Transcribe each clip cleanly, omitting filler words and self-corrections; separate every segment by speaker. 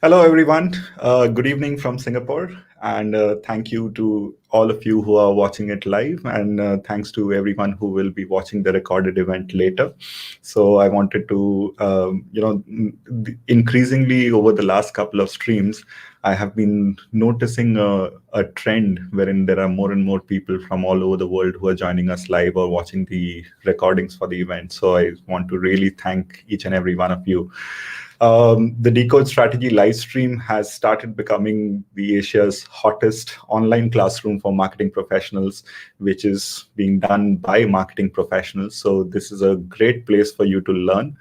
Speaker 1: Hello, everyone. Good evening from Singapore. And thank you to all of you who are watching it live. And thanks to everyone who will be watching the recorded event later. So I wanted to, increasingly over the last couple of streams, I have been noticing a trend wherein there are more and more people from all over the world who are joining us live or watching the recordings for the event. So I want to really thank each and every one of you. The Decode Strategy live stream has started becoming the Asia's hottest online classroom for marketing professionals, which is being done by marketing professionals. So this is a great place for you to learn,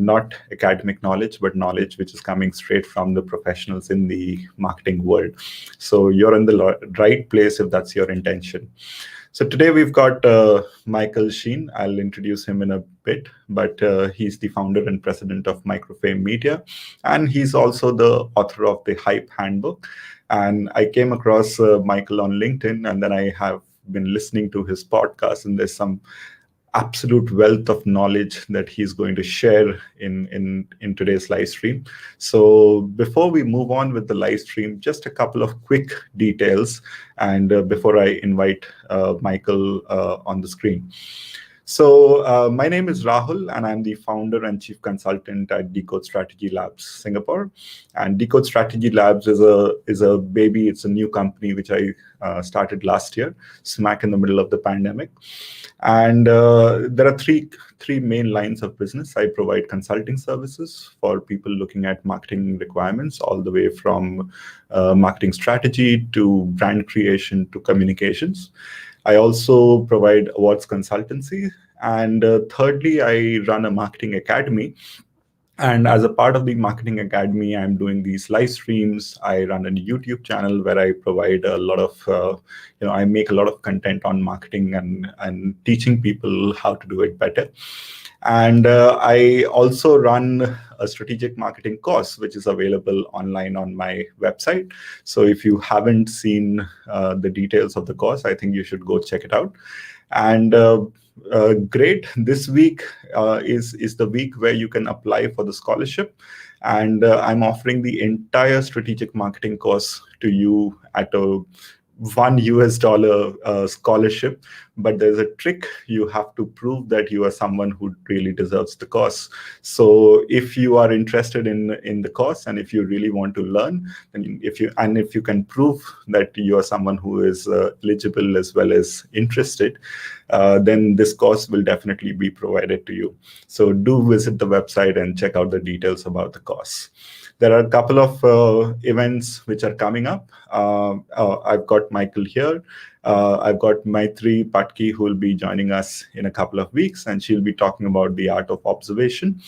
Speaker 1: not academic knowledge, but knowledge which is coming straight from the professionals in the marketing world. So you're in the right place if that's your intention. So today we've got Michael Schein. I'll introduce him in a bit, but he's the founder and president of Microfame Media, and he's also the author of the Hype Handbook. And I came across Michael on LinkedIn, and then I have been listening to his podcast, and there's some absolute wealth of knowledge that he's going to share in today's live stream. So before we move on with the live stream, just a couple of quick details, and before I invite Michael on the screen. So my name is Rahul, and I'm the founder and chief consultant at Decode Strategy Labs Singapore. And Decode Strategy Labs is a baby. It's a new company which I started last year, smack in the middle of the pandemic. And there are three main lines of business. I provide consulting services for people looking at marketing requirements, all the way from marketing strategy to brand creation to communications. I also provide awards consultancy. And thirdly, I run a marketing academy. And as a part of the Marketing Academy, I'm doing these live streams. I run a YouTube channel where I provide a lot of, I make a lot of content on marketing and teaching people how to do it better. And I also run a strategic marketing course, which is available online on my website. So if you haven't seen the details of the course, I think you should go check it out. And great, this week is the week where you can apply for the scholarship. And I'm offering the entire strategic marketing course to you at a $1 scholarship, but there's a trick. You have to prove that you are someone who really deserves the course. So if you are interested in the course, and if you really want to learn, and if you can prove that you are someone who is eligible as well as interested, then this course will definitely be provided to you. So do visit the website and check out the details about the course. There are a couple of events which are coming up. I've got Michael here. I've got Maitri Patki, who will be joining us in a couple of weeks, and she'll be talking about the art of observation.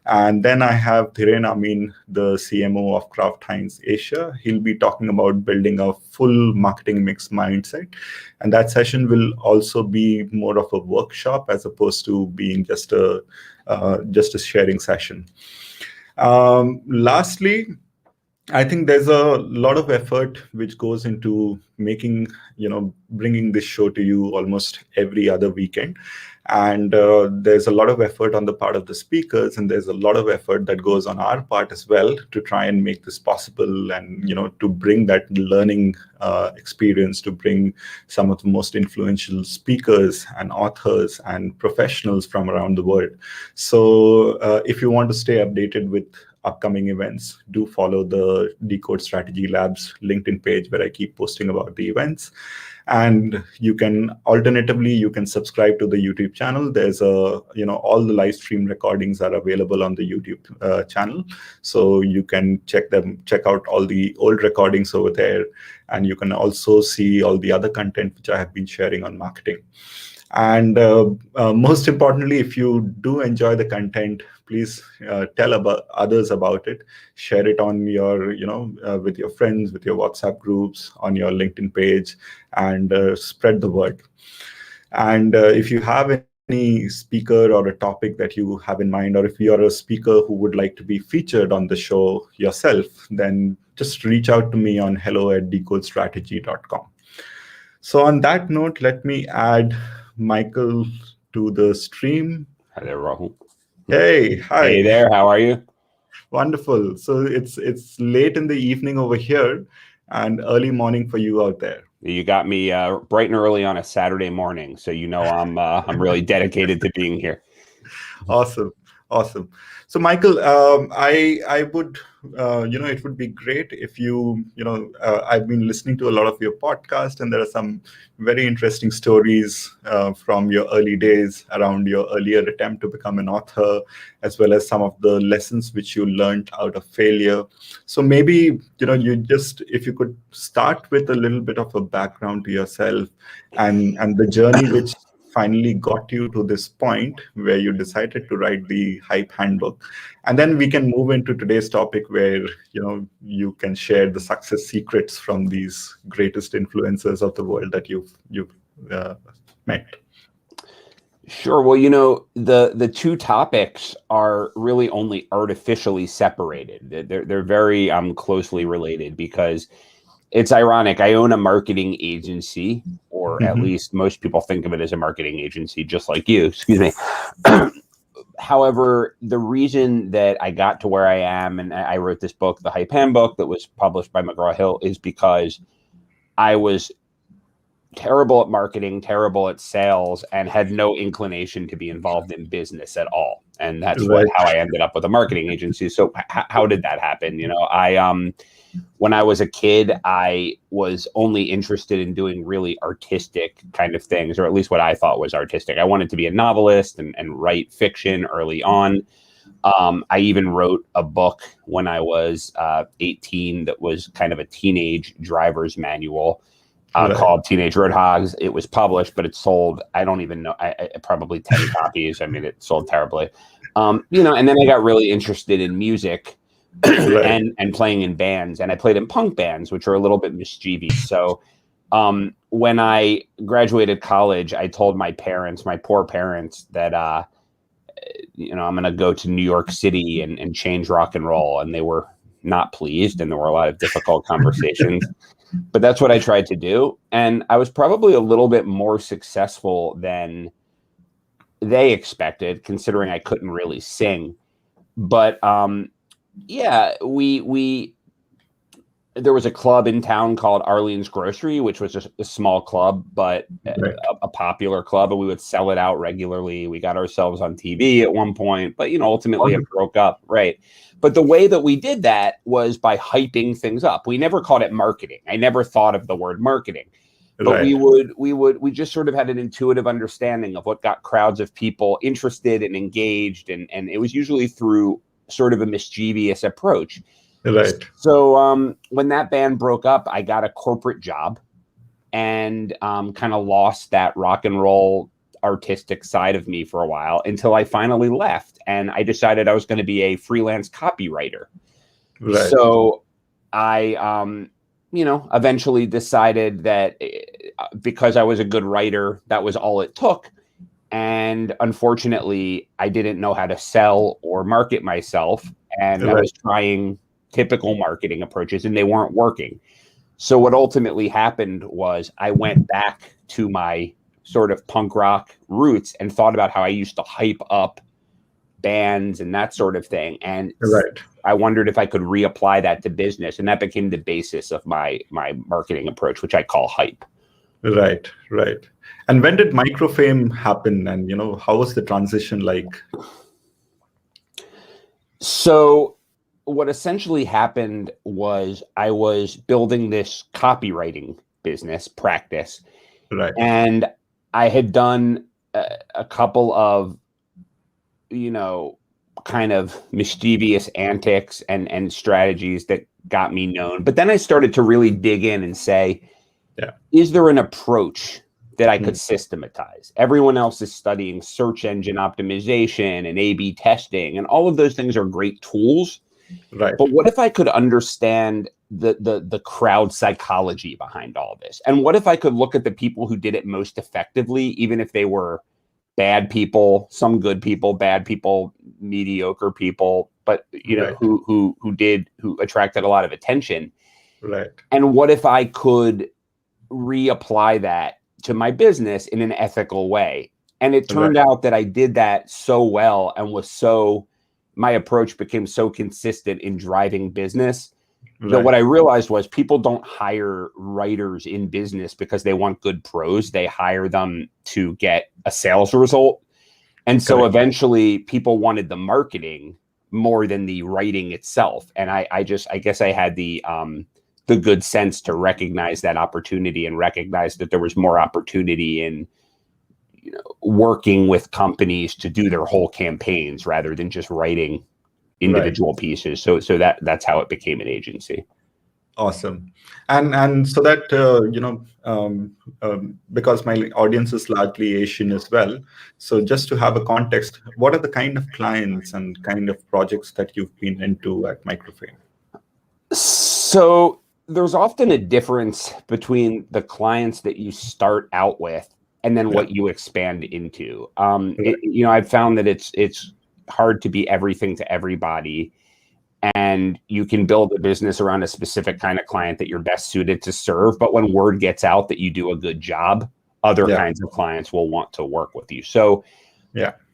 Speaker 1: And then I have Dhiren Amin, the CMO of Kraft Heinz Asia. He'll be talking about building a full marketing mix mindset. And that session will also be more of a workshop as opposed to being just a sharing session. Lastly, I think there's a lot of effort which goes into bringing this show to you almost every other weekend. And there's a lot of effort on the part of the speakers, and there's a lot of effort that goes on our part as well to try and make this possible, and to bring that learning experience, to bring some of the most influential speakers and authors and professionals from around the world. So if you want to stay updated with upcoming events, do follow the Decode Strategy Labs LinkedIn page, where I keep posting about the events. And you can subscribe to the YouTube channel. There's all the live stream recordings are available on the YouTube channel. So you can check out all the old recordings over there. And you can also see all the other content which I have been sharing on marketing. And most importantly, if you do enjoy the content, please tell others about it. Share it on your, with your friends, with your WhatsApp groups, on your LinkedIn page, and spread the word. And if you have any speaker or a topic that you have in mind, or if you are a speaker who would like to be featured on the show yourself, then just reach out to me on hello@decodestrategy.com. So on that note, let me add Michael to the stream.
Speaker 2: Hi there, Rahul.
Speaker 1: Hey, hi.
Speaker 2: Hey there, how are you?
Speaker 1: Wonderful. So it's late in the evening over here and early morning for you out there.
Speaker 2: You got me bright and early on a Saturday morning, so I'm really dedicated to being here.
Speaker 1: Awesome. Awesome. So, Michael, I would, it would be great if I've been listening to a lot of your podcast, and there are some very interesting stories from your early days around your earlier attempt to become an author, as well as some of the lessons which you learned out of failure. So maybe, if you could start with a little bit of a background to yourself and the journey which finally got you to this point where you decided to write the Hype Handbook. And then we can move into today's topic where, you can share the success secrets from these greatest influencers of the world that you've met.
Speaker 2: Sure. Well, the two topics are really only artificially separated. They're very closely related because it's ironic. I own a marketing agency, or at least most people think of it as a marketing agency, just like you. Excuse me. However, the reason that I got to where I am, and I wrote this book, the Hype Handbook, that was published by McGraw Hill, is because I was terrible at marketing, terrible at sales, and had no inclination to be involved in business at all. And that's how I ended up with a marketing agency. So how did that happen? When I was a kid, I was only interested in doing really artistic kind of things, or at least what I thought was artistic. I wanted to be a novelist and write fiction early on. I even wrote a book when I was 18 that was kind of a teenage driver's manual called Teenage Roadhogs. It was published, but it sold, I don't even know, probably 10 copies. I mean, it sold terribly. And then I got really interested in music. and playing in bands, and I played in punk bands, which are a little bit mischievous. So when I graduated college, I told my parents, my poor parents, that I'm going to go to New York City and change rock and roll, and they were not pleased, and there were a lot of difficult conversations. But that's what I tried to do, and I was probably a little bit more successful than they expected, considering I couldn't really sing. But yeah, there was a club in town called Arlene's Grocery, which was just a small club, but a popular club, and we would sell it out regularly. We got ourselves on TV at one point, but ultimately it broke up, right? But the way that we did that was by hyping things up. We never called it marketing. I never thought of the word marketing, but we just sort of had an intuitive understanding of what got crowds of people interested and engaged, and it was usually through sort of a mischievous approach.
Speaker 1: Right.
Speaker 2: So when that band broke up, I got a corporate job and kind of lost that rock and roll artistic side of me for a while until I finally left, and I decided I was going to be a freelance copywriter. Right. So I eventually decided that because I was a good writer, that was all it took. And unfortunately, I didn't know how to sell or market myself. And I was trying typical marketing approaches, and they weren't working. So what ultimately happened was I went back to my sort of punk rock roots and thought about how I used to hype up bands and that sort of thing. And I wondered if I could reapply that to business. And that became the basis of my marketing approach, which I call hype.
Speaker 1: Right. And when did microfame happen, and how was the transition like?
Speaker 2: So what essentially happened was I was building this copywriting business practice, and I had done a couple of kind of mischievous antics and strategies that got me known. But then I started to really dig in and say, is there an approach that I could systematize? Everyone else is studying search engine optimization and A/B testing, and all of those things are great tools. Right. But what if I could understand the crowd psychology behind all of this? And what if I could look at the people who did it most effectively, even if they were bad people, some good people, bad people, mediocre people, but who attracted a lot of attention. Right. And what if I could reapply that to my business in an ethical way? And it turned out that I did that so well and was so my approach became so consistent in driving business that
Speaker 1: Right.
Speaker 2: what I realized was people don't hire writers in business because they want good prose. They hire them to get a sales result. And so
Speaker 1: Correct.
Speaker 2: eventually people wanted the marketing more than the writing itself. And I guess I had the good sense to recognize that opportunity and recognize that there was more opportunity in, working with companies to do their whole campaigns rather than just writing
Speaker 1: Right.
Speaker 2: individual pieces. So that's how it became an agency.
Speaker 1: Awesome. And so that, because my audience is largely Asian as well. So just to have a context, what are the kind of clients and kind of projects that you've been into at Microframe?
Speaker 2: So there's often a difference between the clients that you start out with and then what you expand into. I've found that it's hard to be everything to everybody. And you can build a business around a specific kind of client that you're best suited to serve. But when word gets out that you do a good job, other kinds of clients will want to work with you. So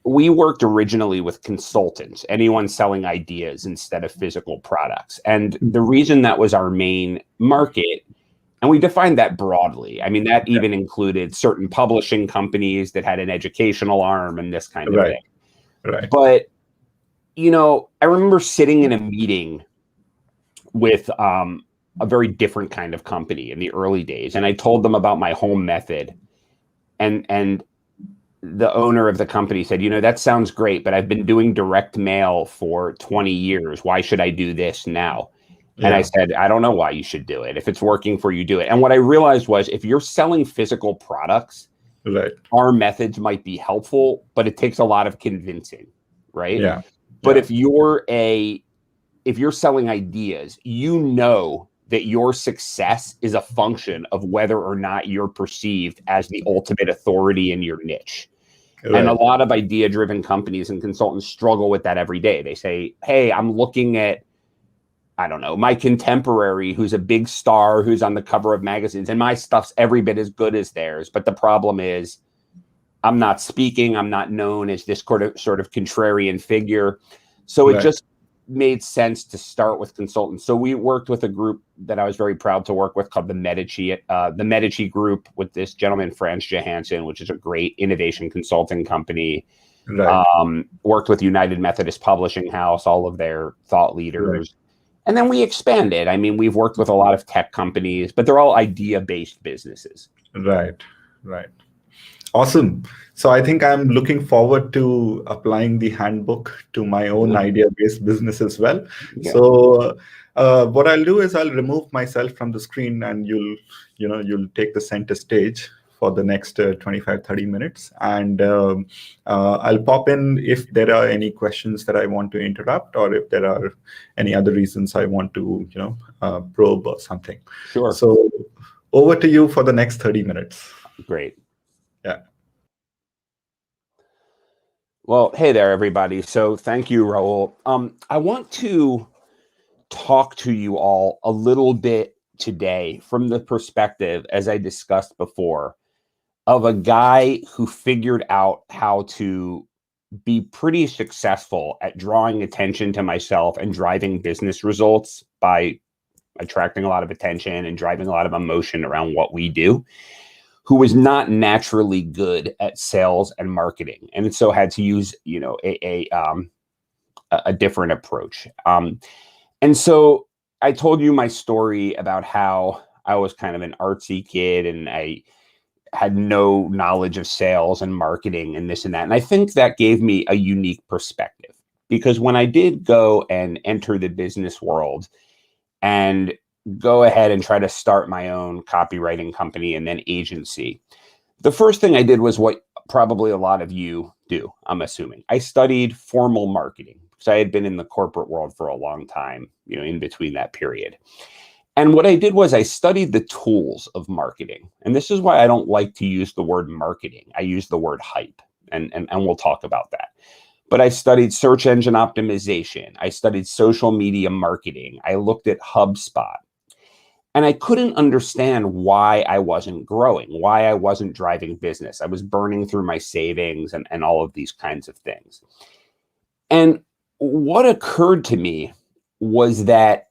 Speaker 2: we worked originally with consultants, anyone selling ideas instead of physical products. And the reason that was our main market, and we defined that broadly. I mean, that even included certain publishing companies that had an educational arm and this kind of thing.
Speaker 1: Right.
Speaker 2: But I remember sitting in a meeting with a very different kind of company in the early days. And I told them about my home method. And the owner of the company said, that sounds great, but I've been doing direct mail for 20 years. Why should I do this now? And I said, I don't know why you should do it. If it's working for you, do it. And what I realized was if you're selling physical products, our methods might be helpful, but it takes a lot of convincing, right?
Speaker 1: Yeah.
Speaker 2: But if you're selling ideas, that your success is a function of whether or not you're perceived as the ultimate authority in your niche. And a lot of idea-driven companies and consultants struggle with that every day. They say, hey, I'm looking at, I don't know, my contemporary who's a big star, who's on the cover of magazines, and my stuff's every bit as good as theirs. But the problem is I'm not speaking. I'm not known as this sort of contrarian figure. So it just made sense to start with consultants. So we worked with a group that I was very proud to work with called the Medici Group, with this gentleman, Franz Johansson, which is a great innovation consulting company. Worked with United Methodist Publishing House, all of their thought leaders. And then we expanded. I mean, we've worked with a lot of tech companies, but they're all idea-based businesses.
Speaker 1: Right. Awesome. So I think I'm looking forward to applying the handbook to my own idea-based business as well. Yeah. So what I'll do is I'll remove myself from the screen, and you'll take the center stage for the next 25, 30 minutes. And I'll pop in if there are any questions that I want to interrupt, or if there are any other reasons I want to, probe or something.
Speaker 2: Sure.
Speaker 1: So over to you for the next 30 minutes.
Speaker 2: Great.
Speaker 1: Yeah.
Speaker 2: Well, hey there, everybody. So thank you, Raul. I want to talk to you all a little bit today from the perspective, as I discussed before, of a guy who figured out how to be pretty successful at drawing attention to myself and driving business results by attracting a lot of attention and driving a lot of emotion around what we do, who was not naturally good at sales and marketing, and so had to use, a different approach. And so I told you my story about how I was kind of an artsy kid and I had no knowledge of sales and marketing and this and that. And I think that gave me a unique perspective, because when I did go and enter the business world and go ahead and try to start my own copywriting company and then agency, the first thing I did was what probably a lot of you do, I'm assuming. I studied formal marketing because I had been in the corporate world for a long time, in between that period. And what I did was I studied the tools of marketing. And this is why I don't like to use the word marketing. I use the word hype, and we'll talk about that. But I studied search engine optimization. I studied social media marketing. I looked at HubSpot. And I couldn't understand why I wasn't growing, why I wasn't driving business. I was burning through my savings and all of these kinds of things. And what occurred to me was that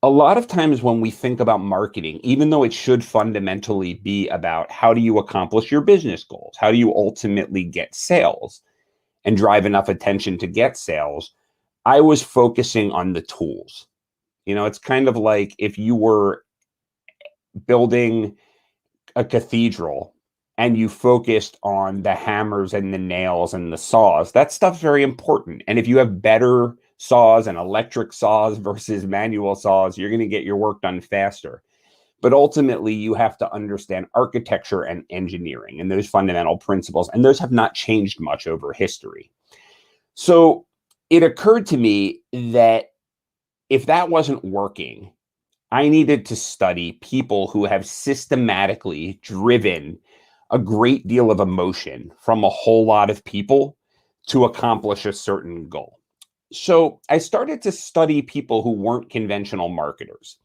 Speaker 2: a lot of times when we think about marketing, even though it should fundamentally be about how do you accomplish your business goals, how do you ultimately get sales and drive enough attention to get sales, I was focusing on the tools. It's kind of like if you were building a cathedral and you focused on the hammers and the nails and the saws, that stuff's very important. And if you have better saws and electric saws versus manual saws, you're going to get your work done faster. But ultimately, you have to understand architecture and engineering and those fundamental principles. And those have not changed much over history. So it occurred to me that if that wasn't working, I needed to study people who have systematically driven a great deal of emotion from a whole lot of people to accomplish a certain goal. So I started to study people who weren't conventional marketers.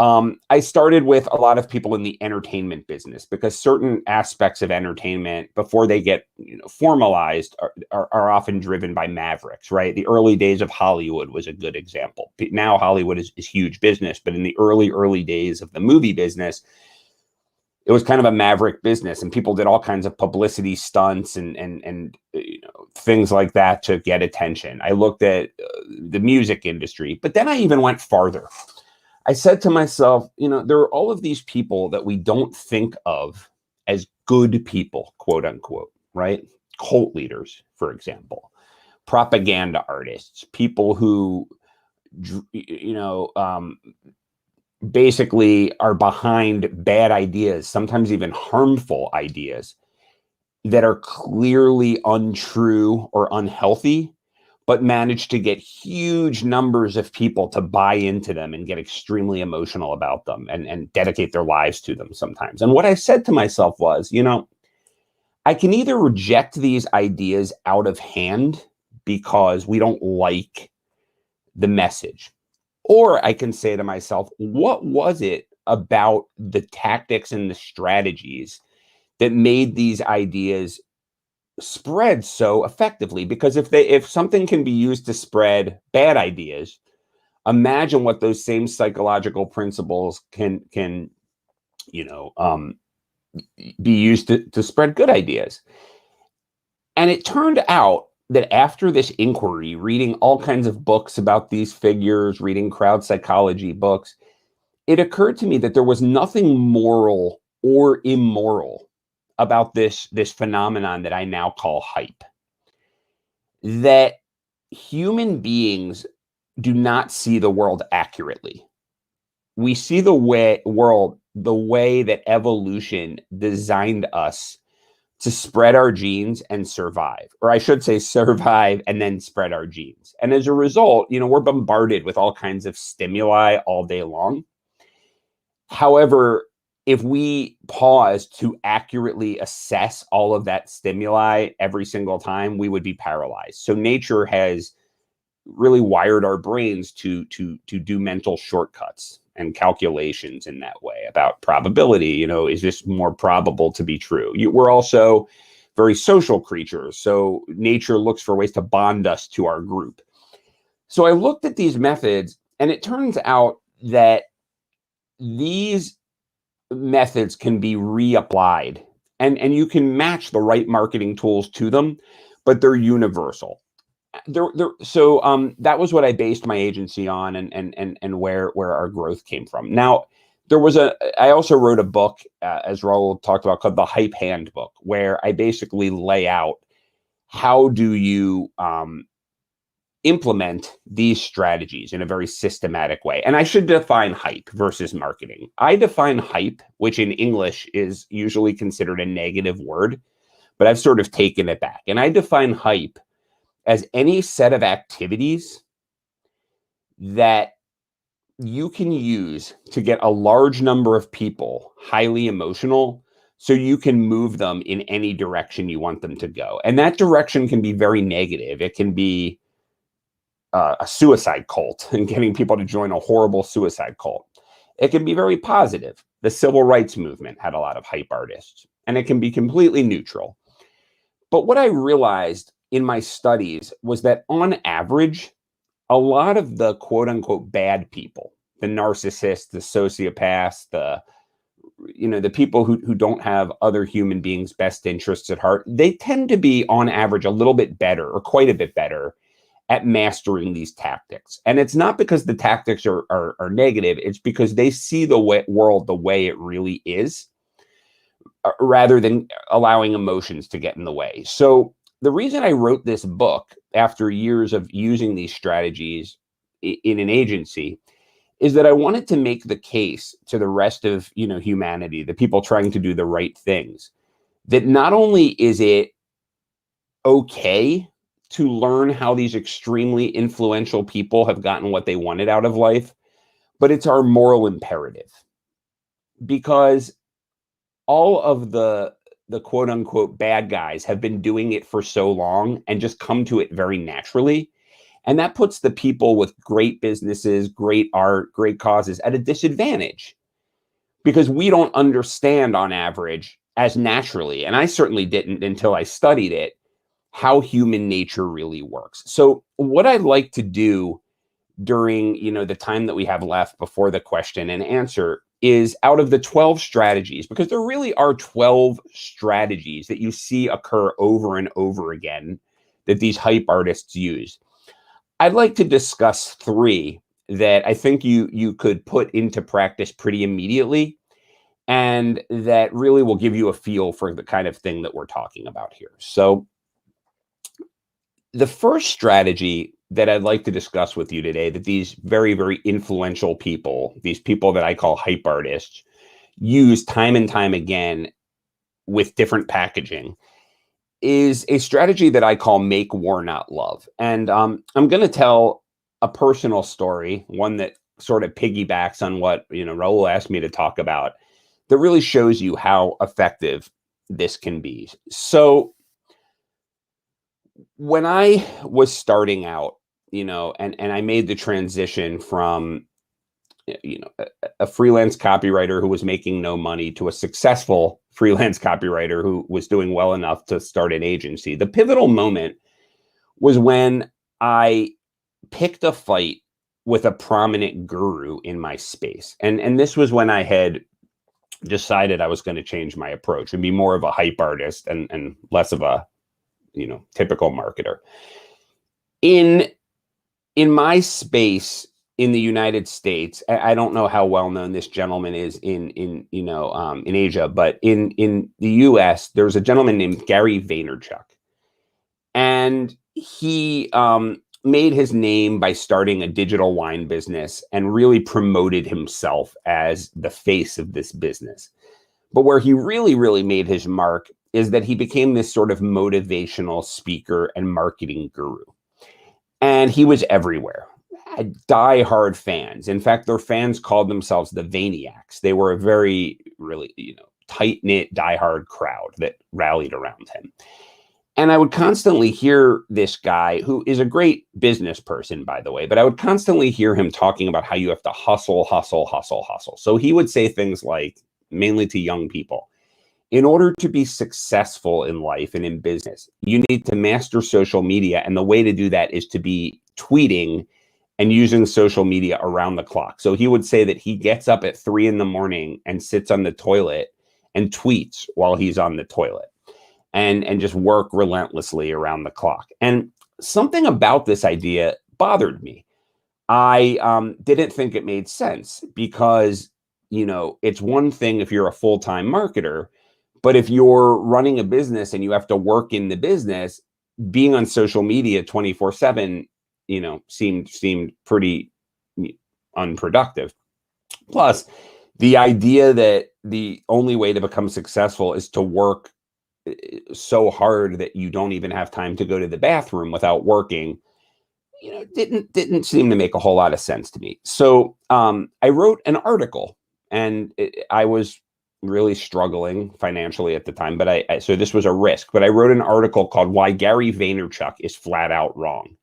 Speaker 2: I started with a lot of people in the entertainment business because certain aspects of entertainment, before they get formalized, are often driven by mavericks, right? The early days of Hollywood was a good example. Now Hollywood is huge business, but in the early days of the movie business, it was kind of a maverick business, and people did all kinds of publicity stunts and things like that to get attention. I looked at the music industry, but then I even went farther. I said to myself, there are all of these people that we don't think of as good people, quote unquote, right? Cult leaders, for example, propaganda artists, people who, basically are behind bad ideas, sometimes even harmful ideas that are clearly untrue or unhealthy, but manage to get huge numbers of people to buy into them and get extremely emotional about them and dedicate their lives to them sometimes. And what I said to myself was, I can either reject these ideas out of hand because we don't like the message, or I can say to myself, what was it about the tactics and the strategies that made these ideas spread so effectively? Because if something can be used to spread bad ideas, imagine what those same psychological principles can be used to spread good ideas. And it turned out that after this inquiry, reading all kinds of books about these figures, reading crowd psychology books, it occurred to me that there was nothing moral or immoral about this phenomenon that I now call hype. That human beings do not see the world accurately. We see the world the way that evolution designed us to spread our genes and survive, or I should say survive and then spread our genes. And as a result, we're bombarded with all kinds of stimuli all day long. However, if we pause to accurately assess all of that stimuli every single time, we would be paralyzed. So nature has really wired our brains to do mental shortcuts and calculations in that way about probability. Is this more probable to be true? We're also very social creatures. So nature looks for ways to bond us to our group. So I looked at these methods, and it turns out that these methods can be reapplied, and you can match the right marketing tools to them, but they're universal. So that was what I based my agency on, and where our growth came from. Now, I also wrote a book, as Raul talked about, called the Hype Handbook, where I basically lay out how do you implement these strategies in a very systematic way. And I should define hype versus marketing. I define hype, which in English is usually considered a negative word, but I've sort of taken it back. And I define hype as any set of activities that you can use to get a large number of people highly emotional so you can move them in any direction you want them to go. And that direction can be very negative. It can be a suicide cult and getting people to join a horrible suicide cult. It can be very positive. The civil rights movement had a lot of hype artists, and it can be completely neutral. But what I realized in my studies was that on average, a lot of the quote unquote bad people, the narcissists, the sociopaths, the people who don't have other human beings' best interests at heart, they tend to be on average a little bit better or quite a bit better at mastering these tactics. And it's not because the tactics are negative, it's because they see the world the way it really is, rather than allowing emotions to get in the way. So the reason I wrote this book after years of using these strategies in an agency is that I wanted to make the case to the rest of humanity, the people trying to do the right things, that not only is it okay to learn how these extremely influential people have gotten what they wanted out of life, but it's our moral imperative. Because all of the quote unquote bad guys have been doing it for so long and just come to it very naturally. And that puts the people with great businesses, great art, great causes at a disadvantage, because we don't understand on average as naturally, and I certainly didn't until I studied it, how human nature really works. So what I'd like to do during the time that we have left before the question and answer is, out of the 12 strategies, because there really are 12 strategies that you see occur over and over again that these hype artists use, I'd like to discuss 3 that I think you could put into practice pretty immediately, and that really will give you a feel for the kind of thing that we're talking about here. So the first strategy that I'd like to discuss with you today, that these very, very influential people, these people that I call hype artists, use time and time again with different packaging, is a strategy that I call make war, not love. And I'm going to tell a personal story, one that sort of piggybacks on what Raul asked me to talk about, that really shows you how effective this can be. So when I was starting out, and I made the transition from, a freelance copywriter who was making no money to a successful freelance copywriter who was doing well enough to start an agency, the pivotal moment was when I picked a fight with a prominent guru in my space. And this was when I had decided I was going to change my approach and be more of a hype artist and less of a typical marketer. In my space in the United States, I don't know how well known this gentleman is in Asia, but in the US, there's a gentleman named Gary Vaynerchuk, and he made his name by starting a digital wine business and really promoted himself as the face of this business. But where he really, really made his mark is that he became this sort of motivational speaker and marketing guru. And he was everywhere. Had diehard fans. In fact, their fans called themselves the Vayniacs. They were a very, really, tight-knit, diehard crowd that rallied around him. And I would constantly hear this guy, who is a great business person, by the way, but I would constantly hear him talking about how you have to hustle, hustle, hustle, hustle. So he would say things like, mainly to young people, in order to be successful in life and in business, you need to master social media. And the way to do that is to be tweeting and using social media around the clock. So he would say that he gets up at 3 a.m. and sits on the toilet and tweets while he's on the toilet, and just work relentlessly around the clock. And something about this idea bothered me. I didn't think it made sense, because, it's one thing if you're a full-time marketer, but if you're running a business and you have to work in the business, being on social media 24/7, seemed pretty unproductive. Plus, the idea that the only way to become successful is to work so hard that you don't even have time to go to the bathroom without working, didn't seem to make a whole lot of sense to me. So I wrote an article, and I was really struggling financially at the time, but so this was a risk, but I wrote an article called "Why Gary Vaynerchuk is Flat Out Wrong."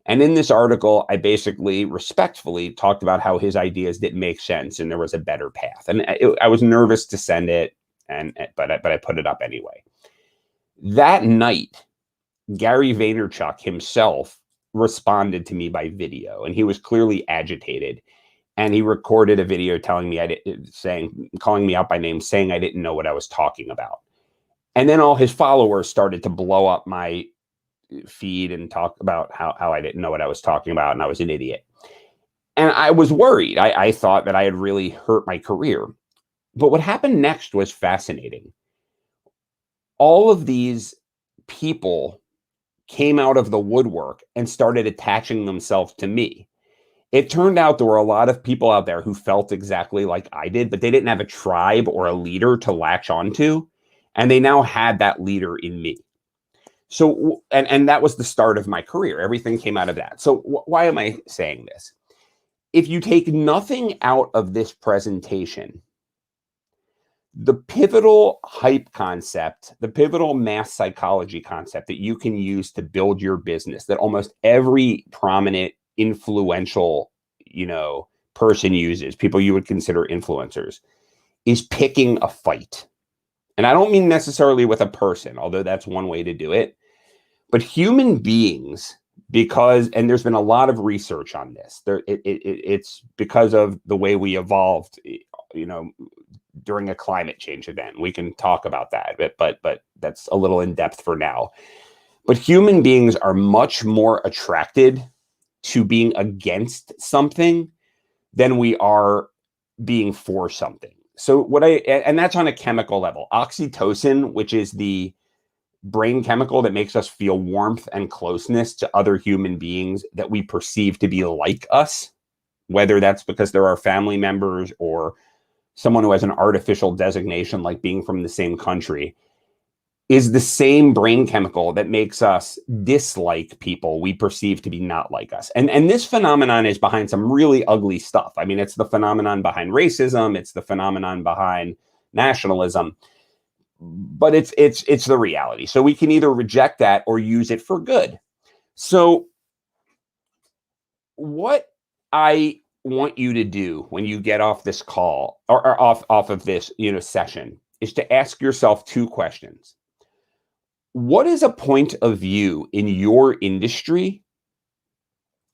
Speaker 2: And in this article, I basically respectfully talked about how his ideas didn't make sense and there was a better path. And I was nervous to send it, but I put it up anyway. That night, Gary Vaynerchuk himself responded to me by video, and he was clearly agitated. And he recorded a video telling me calling me out by name, saying I didn't know what I was talking about. And then all his followers started to blow up my feed and talk about how I didn't know what I was talking about and I was an idiot. And I was worried. I thought that I had really hurt my career. But what happened next was fascinating. All of these people came out of the woodwork and started attaching themselves to me. It turned out there were a lot of people out there who felt exactly like I did, but they didn't have a tribe or a leader to latch onto. And they now had that leader in me. So, and that was the start of my career. Everything came out of that. So why am I saying this? If you take nothing out of this presentation, the pivotal hype concept, the pivotal mass psychology concept that you can use to build your business, that almost every prominent, influential, person uses, people you would consider influencers, is picking a fight. And I don't mean necessarily with a person, although that's one way to do it, but human beings, and there's been a lot of research on this. It's because of the way we evolved, during a climate change event. We can talk about that, but that's a little in depth for now. But human beings are much more attracted to being against something than we are being for something. So and that's on a chemical level. Oxytocin, which is the brain chemical that makes us feel warmth and closeness to other human beings that we perceive to be like us, whether that's because they're our family members or someone who has an artificial designation like being from the same country, is the same brain chemical that makes us dislike people we perceive to be not like us. And this phenomenon is behind some really ugly stuff. I mean, it's the phenomenon behind racism. It's the phenomenon behind nationalism. But it's the reality. So we can either reject that or use it for good. So what I want you to do when you get off this call or off of this session is to ask yourself two questions. What is a point of view in your industry,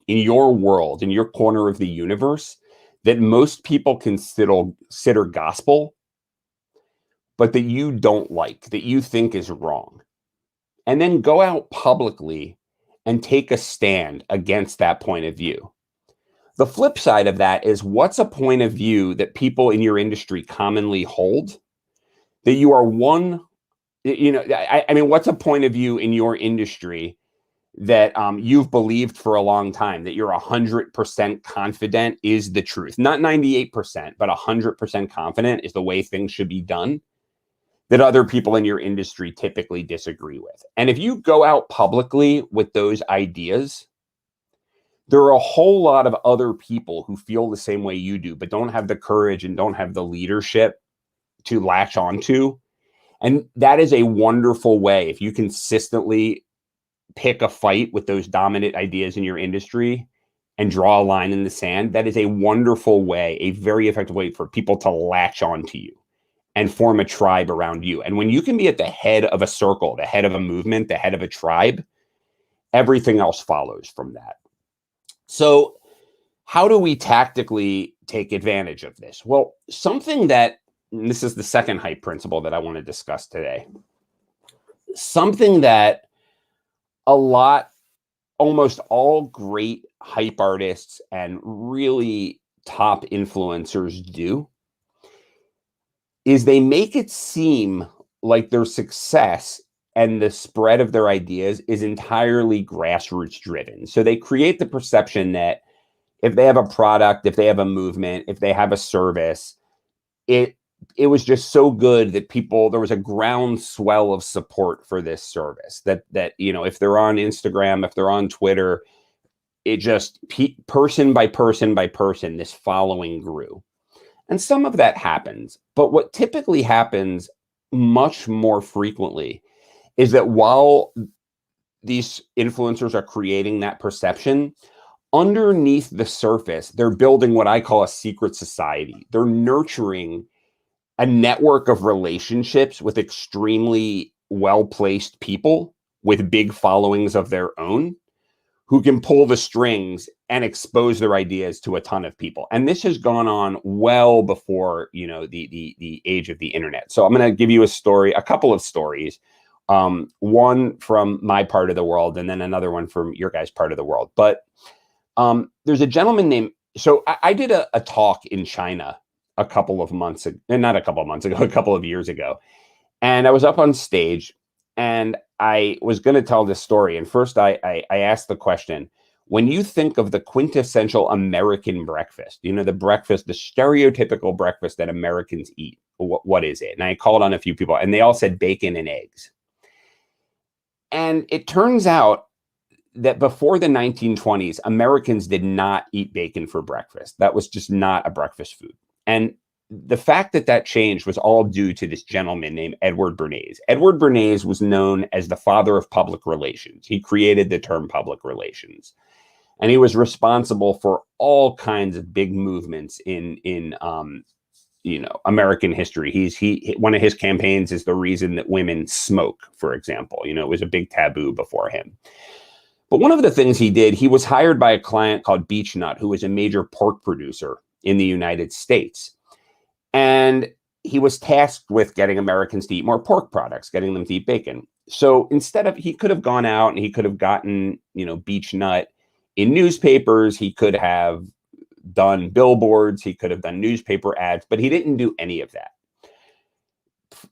Speaker 2: in your world, in your corner of the universe that most people consider gospel, but that you don't like, that you think is wrong? And then go out publicly and take a stand against that point of view. The flip side of that is, what's a point of view that people in your industry commonly hold that you are what's a point of view in your industry that you've believed for a long time, that you're 100% confident is the truth? Not 98%, but 100% confident is the way things should be done, that other people in your industry typically disagree with. And if you go out publicly with those ideas, there are a whole lot of other people who feel the same way you do, but don't have the courage and don't have the leadership to latch onto. And that is a wonderful way. If you consistently pick a fight with those dominant ideas in your industry and draw a line in the sand, that is a wonderful way, a very effective way for people to latch onto you and form a tribe around you. And when you can be at the head of a circle, the head of a movement, the head of a tribe, everything else follows from that. So how do we tactically take advantage of this? Well, and this is the second hype principle that I want to discuss today. Something that almost all great hype artists and really top influencers do is they make it seem like their success and the spread of their ideas is entirely grassroots driven. So they create the perception that if they have a product, if they have a movement, if they have a service, it was just so good that there was a groundswell of support for this service that if they're on Instagram, if they're on Twitter, it just person by person by person, this following grew. And some of that happens. But what typically happens much more frequently is that while these influencers are creating that perception, underneath the surface, they're building what I call a secret society. They're nurturing a network of relationships with extremely well-placed people with big followings of their own who can pull the strings and expose their ideas to a ton of people. And this has gone on well before, the age of the internet. So I'm going to give you a couple of stories, one from my part of the world and then another one from your guys' part of the world. But there's a gentleman named, so I did a talk in China a couple of years ago. And I was up on stage and I was going to tell this story. And first I asked the question, when you think of the quintessential American breakfast, the stereotypical breakfast that Americans eat, what is it? And I called on a few people and they all said bacon and eggs. And it turns out that before the 1920s, Americans did not eat bacon for breakfast. That was just not a breakfast food. And the fact that changed was all due to this gentleman named Edward Bernays. Edward Bernays was known as the father of public relations. He created the term public relations. And he was responsible for all kinds of big movements in American history. One of his campaigns is the reason that women smoke, for example. It was a big taboo before him. But one of the things he did, he was hired by a client called Beechnut, who was a major pork producer in the United States. And he was tasked with getting Americans to eat more pork products, getting them to eat bacon. So he could have gone out and he could have gotten, Beechnut in newspapers. He could have done billboards. He could have done newspaper ads, but he didn't do any of that.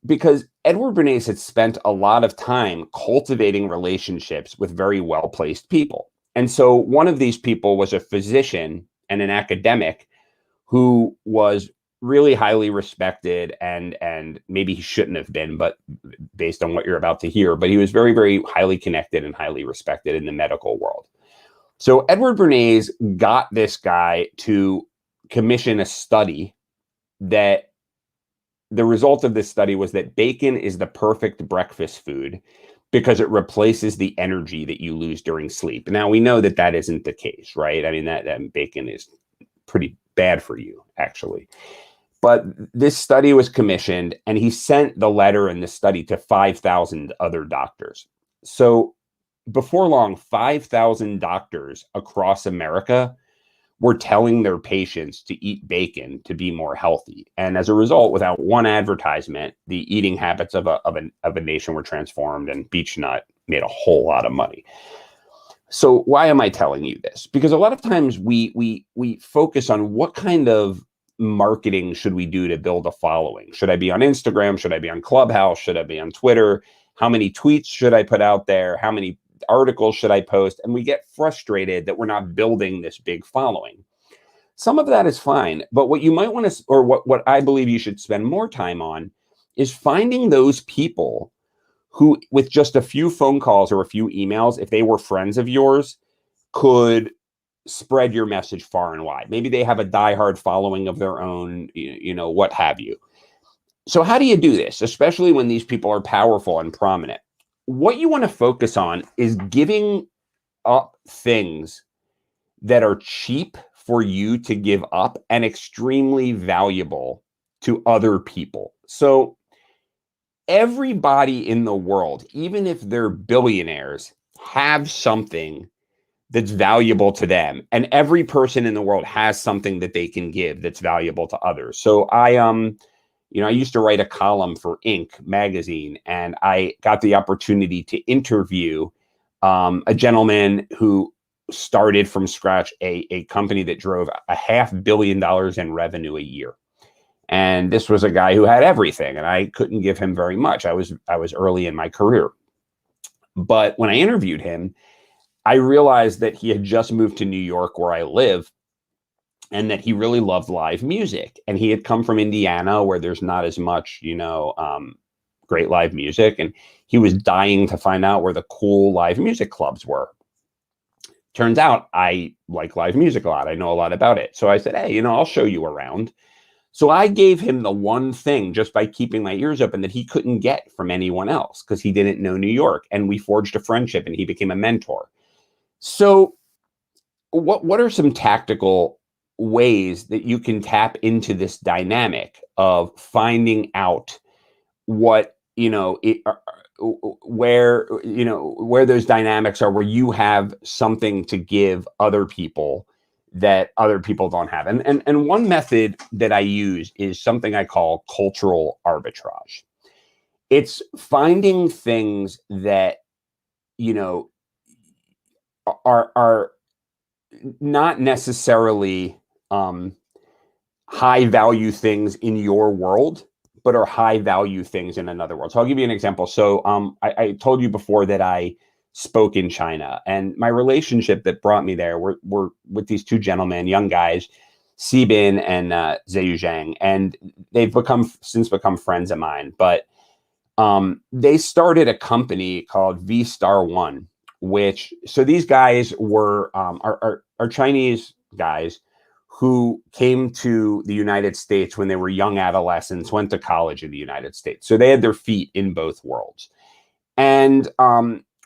Speaker 2: Because Edward Bernays had spent a lot of time cultivating relationships with very well-placed people. And so one of these people was a physician and an academic who was really highly respected, and maybe he shouldn't have been, but based on what you're about to hear, but he was very, very highly connected and highly respected in the medical world. So Edward Bernays got this guy to commission a study that the result of this study was that bacon is the perfect breakfast food because it replaces the energy that you lose during sleep. Now, we know that isn't the case, right? I mean, that bacon is pretty bad for you, actually. But this study was commissioned, and he sent the letter and the study to 5,000 other doctors. So before long, 5,000 doctors across America were telling their patients to eat bacon to be more healthy. And as a result, without one advertisement, the eating habits of a nation were transformed, and Beechnut made a whole lot of money. So why am I telling you this? Because a lot of times we focus on what kind of marketing should we do to build a following? Should I be on Instagram? Should I be on Clubhouse? Should I be on Twitter? How many tweets should I put out there? How many articles should I post? And we get frustrated that we're not building this big following. Some of that is fine, but what you might want to, or what I believe you should spend more time on, is finding those people who, with just a few phone calls or a few emails, if they were friends of yours, could spread your message far and wide. Maybe they have a diehard following of their own, what have you. So how do you do this, especially when these people are powerful and prominent? What you want to focus on is giving up things that are cheap for you to give up and extremely valuable to other people. So everybody in the world, even if they're billionaires, have something that's valuable to them. And every person in the world has something that they can give that's valuable to others. So I used to write a column for Inc. magazine, and I got the opportunity to interview a gentleman who started from scratch a company that drove $500 million in revenue a year. And this was a guy who had everything, and I couldn't give him very much. I was early in my career. But when I interviewed him, I realized that he had just moved to New York, where I live, and that he really loved live music. And he had come from Indiana, where there's not as much, great live music. And he was dying to find out where the cool live music clubs were. Turns out I like live music a lot. I know a lot about it. So I said, hey, I'll show you around. So I gave him the one thing, just by keeping my ears open, that he couldn't get from anyone else, because he didn't know New York. And we forged a friendship, and he became a mentor. So what are some tactical ways that you can tap into this dynamic of finding out what, where, where those dynamics are, where you have something to give other people that other people don't have. And one method that I use is something I call cultural arbitrage. It's finding things that, are not necessarily high value things in your world, but are high value things in another world. So I'll give you an example. So I told you before that I spoke in China, and my relationship that brought me there were with these two gentlemen, young guys, Sibin and Zheyu Zhang, and they've since become friends of mine. But they started a company called V Star One, so these guys were are Chinese guys who came to the United States when they were young adolescents, went to college in the United States. So they had their feet in both worlds. And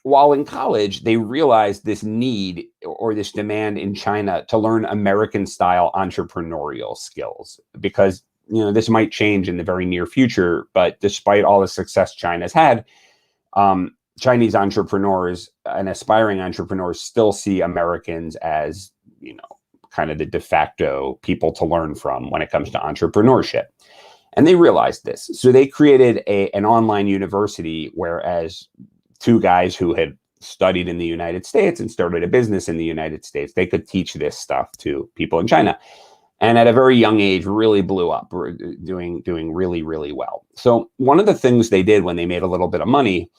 Speaker 2: while in college, they realized this need or this demand in China to learn American style entrepreneurial skills, because this might change in the very near future. But despite all the success China's had, Chinese entrepreneurs and aspiring entrepreneurs still see Americans as, kind of the de facto people to learn from when it comes to entrepreneurship. And they realized this. So they created an online university, whereas two guys who had studied in the United States and started a business in the United States, they could teach this stuff to people in China. And at a very young age, really blew up, doing really, really well. So one of the things they did when they made a little bit of money,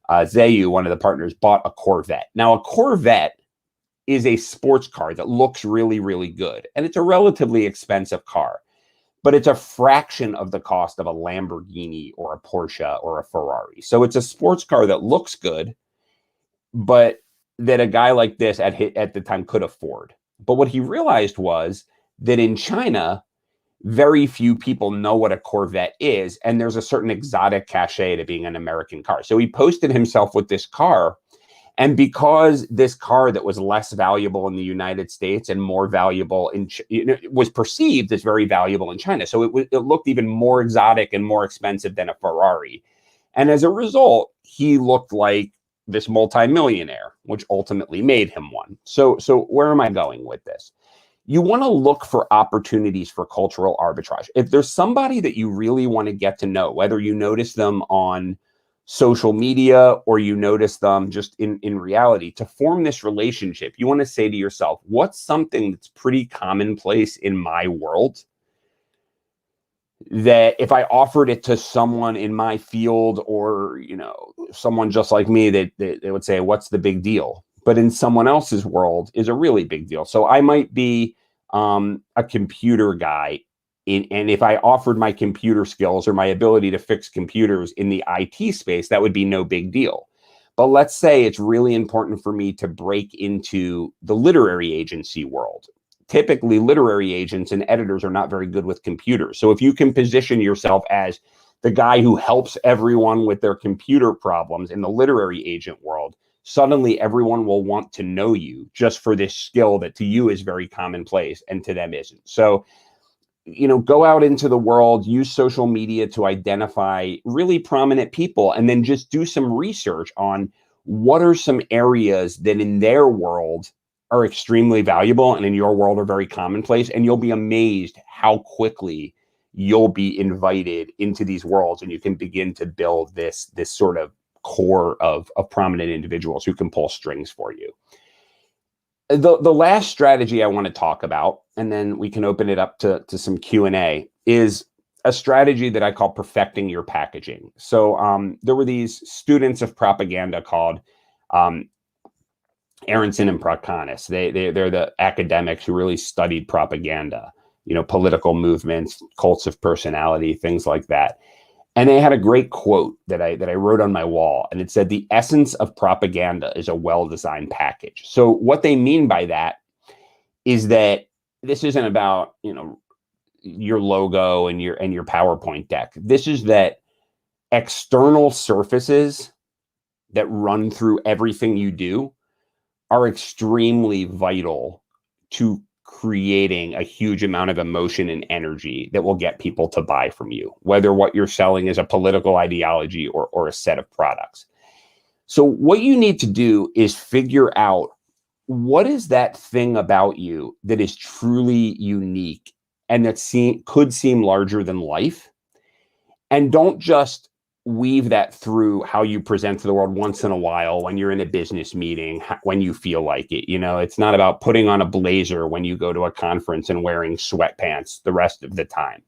Speaker 2: Zheyu, one of the partners, bought a Corvette. Now, a Corvette is a sports car that looks really, really good. And it's a relatively expensive car, but it's a fraction of the cost of a Lamborghini or a Porsche or a Ferrari. So it's a sports car that looks good, but that a guy like this at the time could afford. But what he realized was that in China, very few people know what a Corvette is, and there's a certain exotic cachet to being an American car. So he posted himself with this car, and because this car that was less valuable in the United States and more valuable was perceived as very valuable in China, so it looked even more exotic and more expensive than a Ferrari. And as a result, he looked like this multimillionaire, which ultimately made him one. So where am I going with this? You want to look for opportunities for cultural arbitrage. If there's somebody that you really want to get to know, whether you notice them on social media or you notice them just in reality, to form this relationship, you want to say to yourself, what's something that's pretty commonplace in my world that if I offered it to someone in my field or, someone just like me, they would say, what's the big deal? But in someone else's world is a really big deal. So I might be a computer guy, and if I offered my computer skills or my ability to fix computers in the IT space, that would be no big deal. But let's say it's really important for me to break into the literary agency world. Typically, literary agents and editors are not very good with computers. So if you can position yourself as the guy who helps everyone with their computer problems in the literary agent world, suddenly everyone will want to know you just for this skill that to you is very commonplace and to them isn't. So, go out into the world, use social media to identify really prominent people, and then just do some research on what are some areas that in their world are extremely valuable and in your world are very commonplace. And you'll be amazed how quickly you'll be invited into these worlds, and you can begin to build this sort of core of prominent individuals who can pull strings for you. The last strategy I want to talk about, and then we can open it up to some Q&A, is a strategy that I call perfecting your packaging. So there were these students of propaganda called Aronson and Propagandists. They're the academics who really studied propaganda, political movements, cults of personality, things like that. And they had a great quote that I wrote on my wall, and it said, "The essence of propaganda is a well-designed package." So what they mean by that is that this isn't about, your logo and your PowerPoint deck. This is that external surfaces that run through everything you do are extremely vital to creating a huge amount of emotion and energy that will get people to buy from you, whether what you're selling is a political ideology or a set of products. So what you need to do is figure out, what is that thing about you that is truly unique and that could seem larger than life? And don't just weave that through how you present to the world once in a while when you're in a business meeting, when you feel like it. It's not about putting on a blazer when you go to a conference and wearing sweatpants the rest of the time.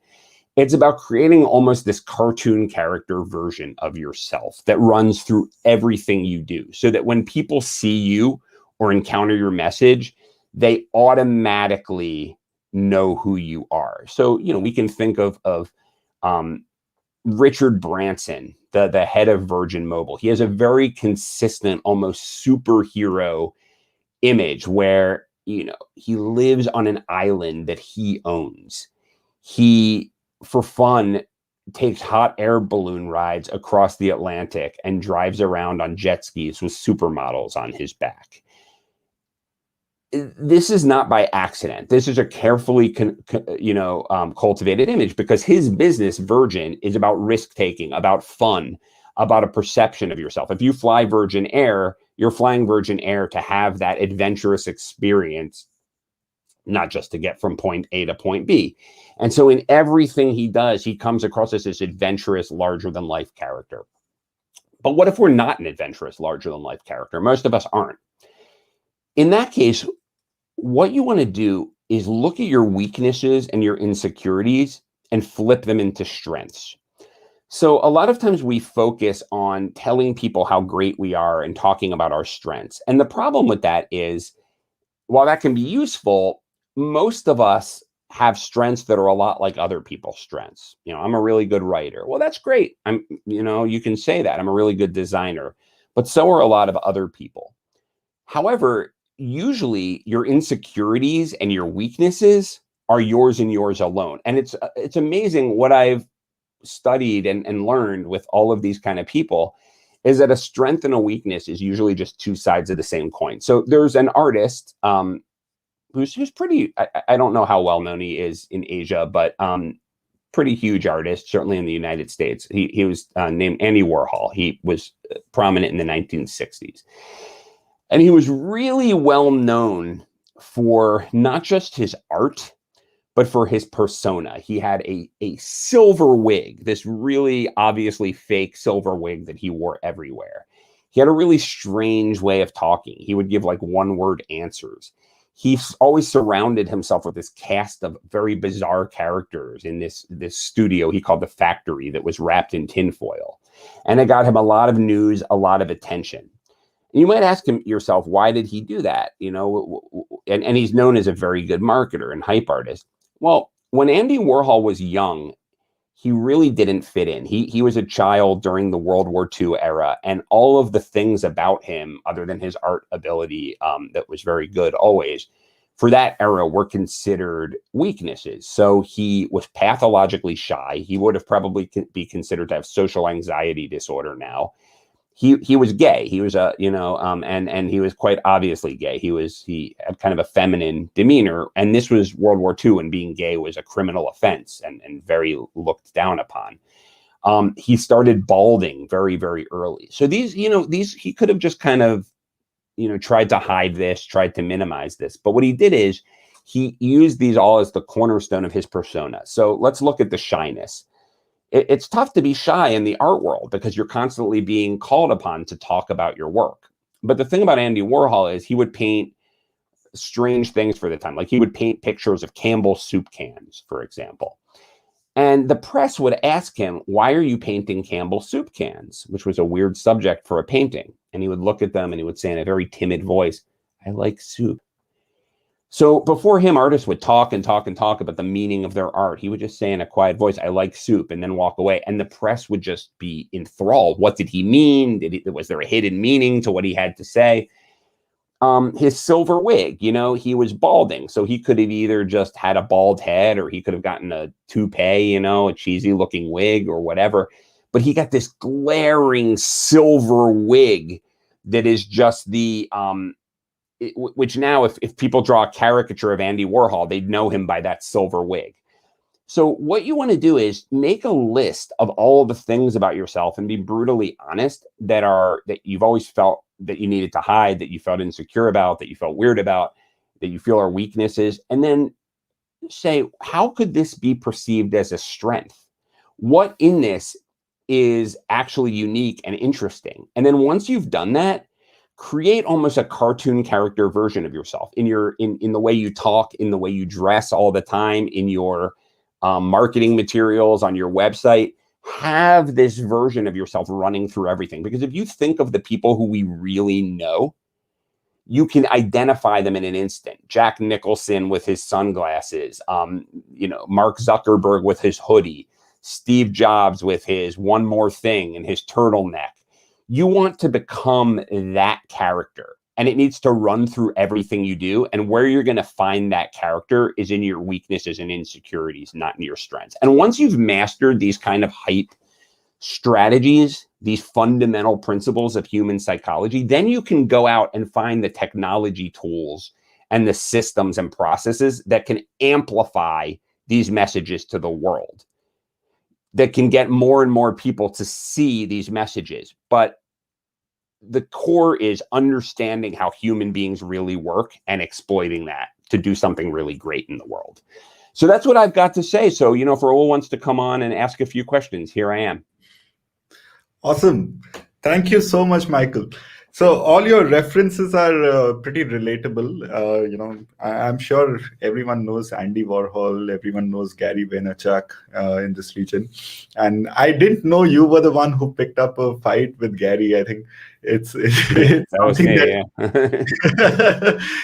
Speaker 2: It's about creating almost this cartoon character version of yourself that runs through everything you do, so that when people see you or encounter your message, they automatically know who you are. So, we can think of Richard Branson, the head of Virgin Mobile. He has a very consistent, almost superhero image where, he lives on an island that he owns. He, for fun, takes hot air balloon rides across the Atlantic and drives around on jet skis with supermodels on his back. This is not by accident. This is a carefully, cultivated image, because his business, Virgin, is about risk taking, about fun, about a perception of yourself. If you fly Virgin Air, you're flying Virgin Air to have that adventurous experience, not just to get from point A to point B. And so in everything he does, he comes across as this adventurous, larger than life character. But what if we're not an adventurous, larger than life character? Most of us aren't. In that case, what you want to do is look at your weaknesses and your insecurities and flip them into strengths. So a lot of times we focus on telling people how great we are and talking about our strengths. And the problem with that is, while that can be useful, most of us have strengths that are a lot like other people's strengths. I'm a really good writer. Well, that's great. You can say that. I'm a really good designer, but so are a lot of other people. However, usually your insecurities and your weaknesses are yours and yours alone. And it's amazing what I've studied and learned with all of these kind of people, is that a strength and a weakness is usually just two sides of the same coin. So there's an artist who's pretty, I don't know how well known he is in Asia, but pretty huge artist, certainly in the United States. He was named Andy Warhol. He was prominent in the 1960s. And he was really well known for not just his art, but for his persona. He had a silver wig, this really obviously fake silver wig that he wore everywhere. He had a really strange way of talking. He would give like one-word answers. He always surrounded himself with this cast of very bizarre characters in this studio he called the Factory, that was wrapped in tinfoil. And it got him a lot of news, a lot of attention. And you might ask yourself, why did he do that? And he's known as a very good marketer and hype artist. Well, when Andy Warhol was young, he really didn't fit in. He was a child during the World War II era, and all of the things about him, other than his art ability, that was very good always, for that era were considered weaknesses. So he was pathologically shy. He would have probably be considered to have social anxiety disorder now. He was gay. He was and he was quite obviously gay. He had kind of a feminine demeanor, and this was World War II, and being gay was a criminal offense and very looked down upon. He started balding very, very early. So these he could have just kind of tried to hide this, tried to minimize this. But what he did is he used these all as the cornerstone of his persona. So let's look at the shyness. It's tough to be shy in the art world because you're constantly being called upon to talk about your work. But the thing about Andy Warhol is he would paint strange things for the time. Like he would paint pictures of Campbell's soup cans, for example. And the press would ask him, why are you painting Campbell's soup cans? Which was a weird subject for a painting. And he would look at them and he would say in a very timid voice, I like soup. So before him, artists would talk and talk and talk about the meaning of their art. He would just say in a quiet voice, I like soup, and then walk away. And the press would just be enthralled. What did he mean? Was there a hidden meaning to what he had to say? His silver wig, he was balding. So he could have either just had a bald head, or he could have gotten a toupee, a cheesy looking wig or whatever. But he got this glaring silver wig that is just the which now if people draw a caricature of Andy Warhol, they'd know him by that silver wig. So what you want to do is make a list of all of the things about yourself and be brutally honest that you've always felt that you needed to hide, that you felt insecure about, that you felt weird about, that you feel are weaknesses. And then say, how could this be perceived as a strength? What in this is actually unique and interesting? And then once you've done that, create almost a cartoon character version of yourself in the way you talk, in the way you dress all the time, in your marketing materials, on your website. Have this version of yourself running through everything. Because if you think of the people who we really know, you can identify them in an instant. Jack Nicholson with his sunglasses, Mark Zuckerberg with his hoodie, Steve Jobs with his one more thing and his turtleneck. You want to become that character, and it needs to run through everything you do. And where you're going to find that character is in your weaknesses and insecurities, not in your strengths. And once you've mastered these kind of hype strategies, these fundamental principles of human psychology, then you can go out and find the technology tools and the systems and processes that can amplify these messages to the world, that can get more and more people to see these messages. But the core is understanding how human beings really work and exploiting that to do something really great in the world. So that's what I've got to say. So, if Raul wants to come on and ask a few questions, here I am.
Speaker 1: Awesome. Thank you so much, Michael. So all your references are pretty relatable. I'm sure everyone knows Andy Warhol, everyone knows Gary Vaynerchuk in this region. And I didn't know you were the one who picked up a fight with Gary. I think it's something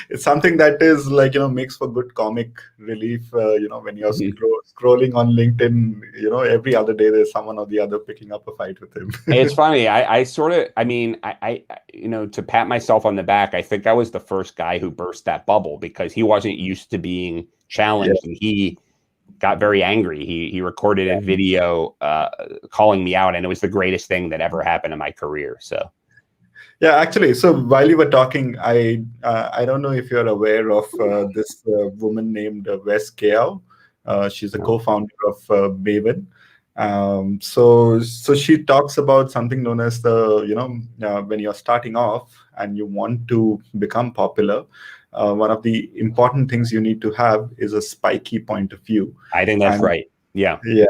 Speaker 1: it's something that is makes for good comic relief. When you're scrolling on LinkedIn, every other day there's someone or the other picking up a fight with him.
Speaker 2: It's funny. I to pat myself on the back, I think I was the first guy who burst that bubble because he wasn't used to being challenged, and he got very angry. He recorded a video calling me out, and it was the greatest thing that ever happened in my career. So.
Speaker 1: Yeah, actually, so while you were talking, I don't know if you're aware of this woman named Wes Kao. She's a co-founder of Maven. So she talks about something known as when you're starting off and you want to become popular, one of the important things you need to have is a spiky point of view.
Speaker 2: I think that's right. Yeah.
Speaker 1: Yeah.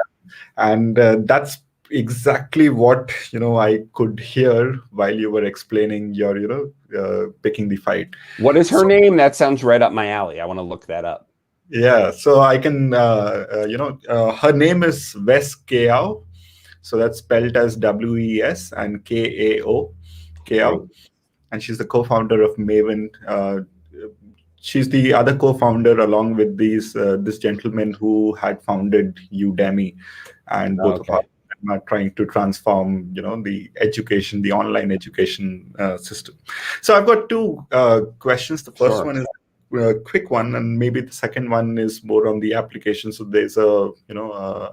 Speaker 1: And that's exactly what I could hear while you were explaining your picking the fight.
Speaker 2: What is her name? That sounds right up my alley. I want to look that up.
Speaker 1: Yeah, so I can her name is Wes Kao, so that's spelled as WES and KAO, Kao, and she's the co-founder of Maven. She's the other co-founder along with this gentleman who had founded Udemy, and both of us are trying to transform, the online education system. So I've got two questions. The first one is a quick one, and maybe the second one is more on the application. So there's a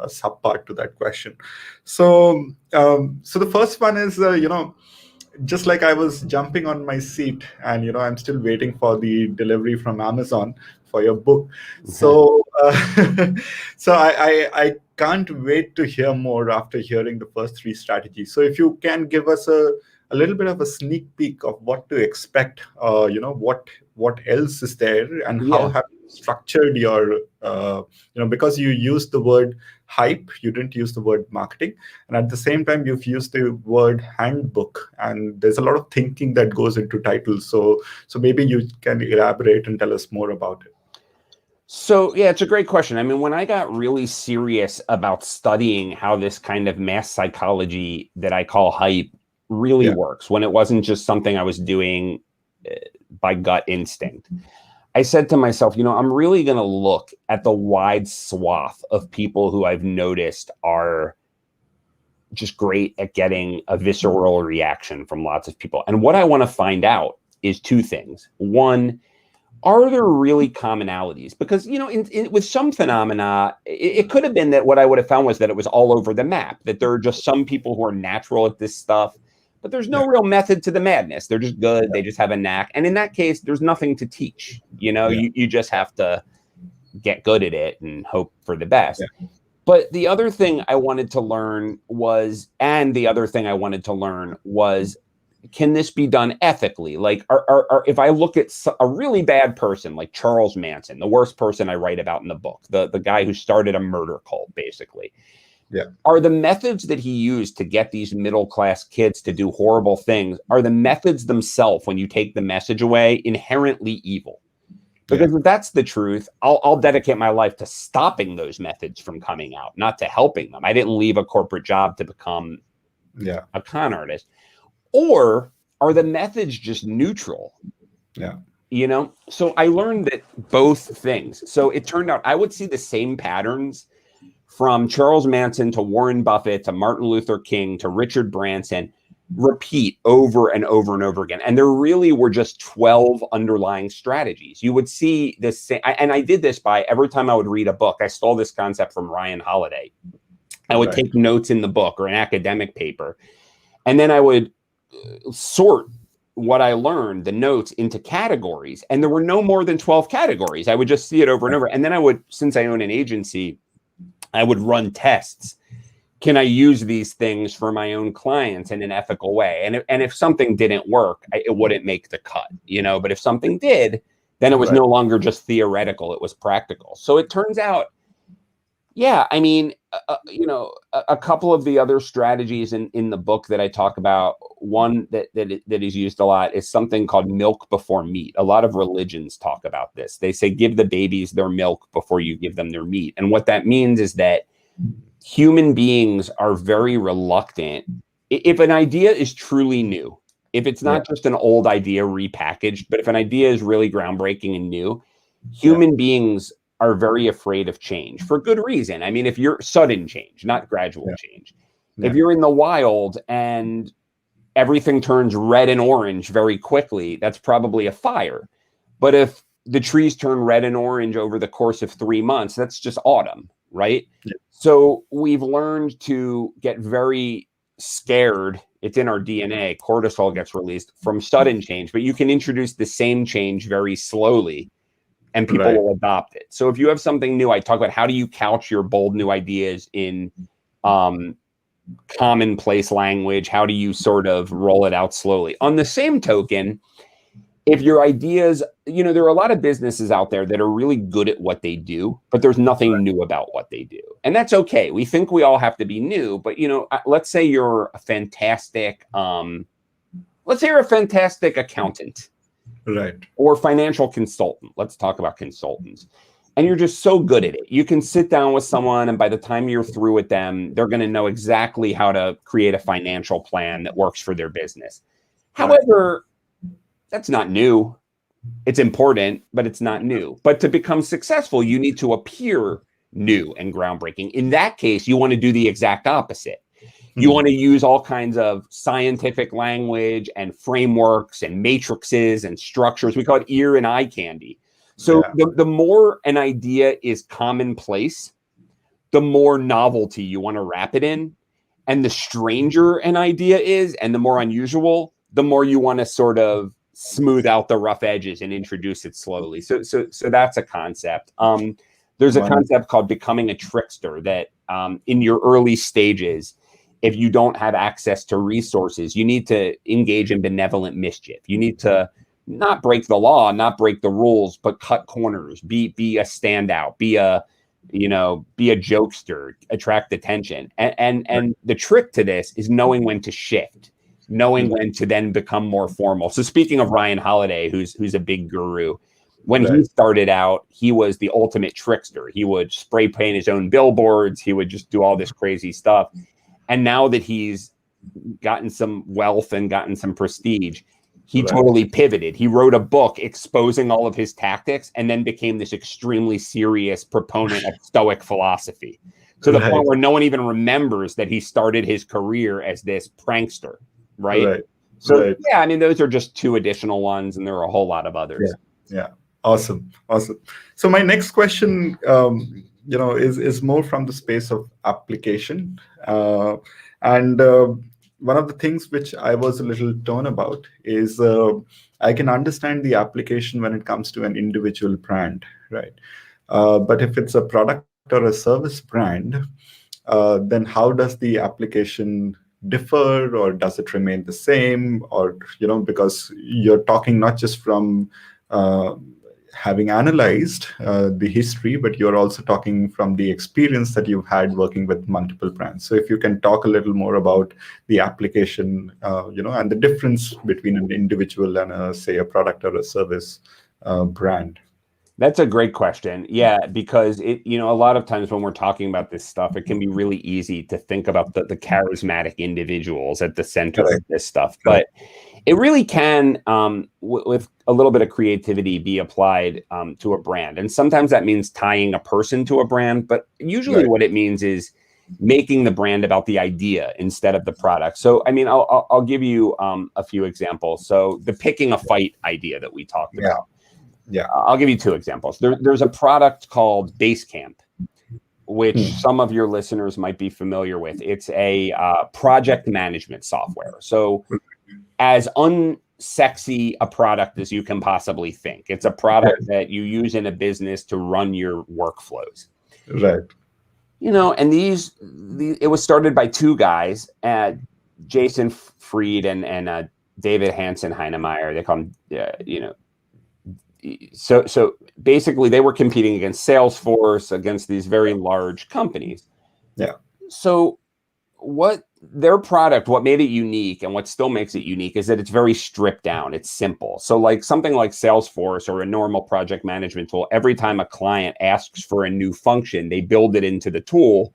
Speaker 1: sub part to that question. So the first one is just like I was jumping on my seat, and I'm still waiting for the delivery from Amazon for your book. So so I can't wait to hear more after hearing the first three strategies. So if you can give us a little bit of a sneak peek of what to expect, what else is there, and how have you structured your, because you used the word hype, you didn't use the word marketing, and at the same time you've used the word handbook, and there's a lot of thinking that goes into titles. So maybe you can elaborate and tell us more about it.
Speaker 2: So, yeah, it's a great question. I mean, when I got really serious about studying how this kind of mass psychology that I call hype really works, when it wasn't just something I was doing by gut instinct, I said to myself, I'm really going to look at the wide swath of people who I've noticed are just great at getting a visceral reaction from lots of people. And what I want to find out is two things. One, are there really commonalities? Because, with some phenomena, it could have been that what I would have found was that it was all over the map, that there are just some people who are natural at this stuff, but there's no real method to the madness. They're just good. They just have a knack. And in that case, there's nothing to teach. You just have to get good at it and hope for the best. But the other thing I wanted to learn was, can this be done ethically? Like, if I look at a really bad person like Charles Manson, the worst person I write about in the book, the guy who started a murder cult, basically. Are the methods that he used to get these middle-class kids to do horrible things, are the methods themselves, when you take the message away, inherently evil? Because if that's the truth, I'll dedicate my life to stopping those methods from coming out, not to helping them. I didn't leave a corporate job to become a con artist. Or are the methods just neutral? So I learned that both things. So it turned out I would see the same patterns from Charles Manson to Warren Buffett to Martin Luther King to Richard Branson repeat over and over and over again. And there really were just 12 underlying strategies. You would see this same, and I did this by every time I would read a book. I stole this concept from Ryan Holiday. I would take notes in the book or an academic paper, and then I would sort what I learned, the notes, into categories. And there were no more than 12 categories. I would just see it over and over. And then I would, since I own an agency, I would run tests. Can I use these things for my own clients in an ethical way? And if something didn't work, it wouldn't make the cut, but if something did, then it was no longer just theoretical, it was practical. So it turns out, a couple of the other strategies in the book that I talk about, one that is used a lot is something called milk before meat. A lot of religions talk about this. They say, give the babies their milk before you give them their meat. And what that means is that human beings are very reluctant. If an idea is truly new, if it's not just an old idea repackaged, but if an idea is really groundbreaking and new, human beings are very afraid of change for good reason. I mean, if you're sudden change, not gradual change, if you're in the wild and everything turns red and orange very quickly, that's probably a fire. But if the trees turn red and orange over the course of 3 months, that's just autumn, right? So we've learned to get very scared. It's in our DNA. Cortisol gets released from sudden change, but you can introduce the same change very slowly and people will adopt it. So if you have something new, I talk about how do you couch your bold new ideas in commonplace language? How do you sort of roll it out slowly? On the same token, if your ideas, there are a lot of businesses out there that are really good at what they do, but there's nothing new about what they do. And that's okay. We think we all have to be new, but let's say you're a fantastic, accountant. Or financial consultant. Let's talk about consultants. And you're just so good at it. You can sit down with someone, and by the time you're through with them, they're going to know exactly how to create a financial plan that works for their business. However, that's not new. It's important, but it's not new. But to become successful, you need to appear new and groundbreaking. In that case, you want to do the exact opposite. You want to use all kinds of scientific language and frameworks and matrices and structures. We call it ear and eye candy. So the more an idea is commonplace, the more novelty you want to wrap it in. And the stranger an idea is, and the more unusual, the more you want to sort of smooth out the rough edges and introduce it slowly. So that's a concept. There's a concept called becoming a trickster that in your early stages, if you don't have access to resources, you need to engage in benevolent mischief. You need to not break the law, not break the rules, but cut corners, be a standout, be a jokester, attract attention. And the trick to this is knowing when to shift, knowing when to then become more formal. So speaking of Ryan Holiday, who's a big guru, when he started out, he was the ultimate trickster. He would spray paint his own billboards. He would just do all this crazy stuff. And now that he's gotten some wealth and gotten some prestige, he totally pivoted. He wrote a book exposing all of his tactics and then became this extremely serious proponent of Stoic philosophy, to the point where no one even remembers that he started his career as this prankster, right? So, I mean, those are just two additional ones, and there are a whole lot of others.
Speaker 1: Awesome. So my next question is more from the space of application. one of the things which I was a little torn about is I can understand the application when it comes to an individual brand, right? But if it's a product or a service brand, then how does the application differ, or does it remain the same? Or, because you're talking not just from having analyzed the history, but you're also talking from the experience that you've had working with multiple brands. So if you can talk a little more about the application, and the difference between an individual and say a product or a service brand.
Speaker 2: That's a great question. Yeah, because a lot of times when we're talking about this stuff, it can be really easy to think about the charismatic individuals at the center of this stuff. But it really can, with a little bit of creativity, be applied to a brand. And sometimes that means tying a person to a brand. But usually what it means is making the brand about the idea instead of the product. So, I mean, I'll give you a few examples. So the picking a fight idea that we talked about.
Speaker 1: Yeah,
Speaker 2: I'll give you two examples. There's a product called Basecamp, which some of your listeners might be familiar with. It's a project management software. So as unsexy a product as you can possibly think. It's a product that you use in a business to run your workflows.
Speaker 1: Right.
Speaker 2: And it was started by two guys, Jason Fried and David Hansen Heinemeier. They call him, So basically, they were competing against Salesforce, against these very large companies.
Speaker 1: Yeah.
Speaker 2: So what made it unique, and what still makes it unique, is that it's very stripped down. It's simple. So like something like Salesforce or a normal project management tool, every time a client asks for a new function, they build it into the tool,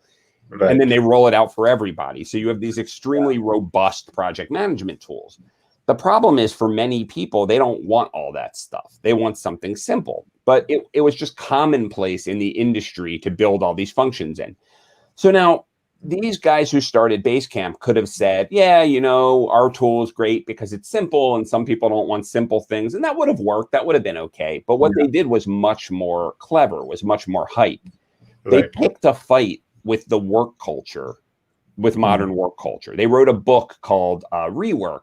Speaker 2: and then they roll it out for everybody. So you have these extremely robust project management tools. The problem is, for many people, they don't want all that stuff. They want something simple. But it was just commonplace in the industry to build all these functions in. So now these guys who started Basecamp could have said, yeah, our tool is great because it's simple, and some people don't want simple things. And that would have worked. That would have been okay. But what they did was much more clever, was much more hype. They picked a fight with the work culture, with modern work culture. They wrote a book called Rework,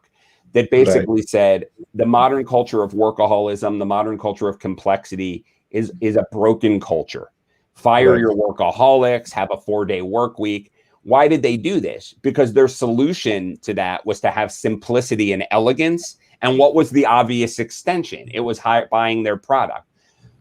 Speaker 2: that basically said the modern culture of workaholism, the modern culture of complexity is a broken culture. Fire your workaholics, have a 4-day work week. Why did they do this? Because their solution to that was to have simplicity and elegance. And what was the obvious extension? It was buying their product.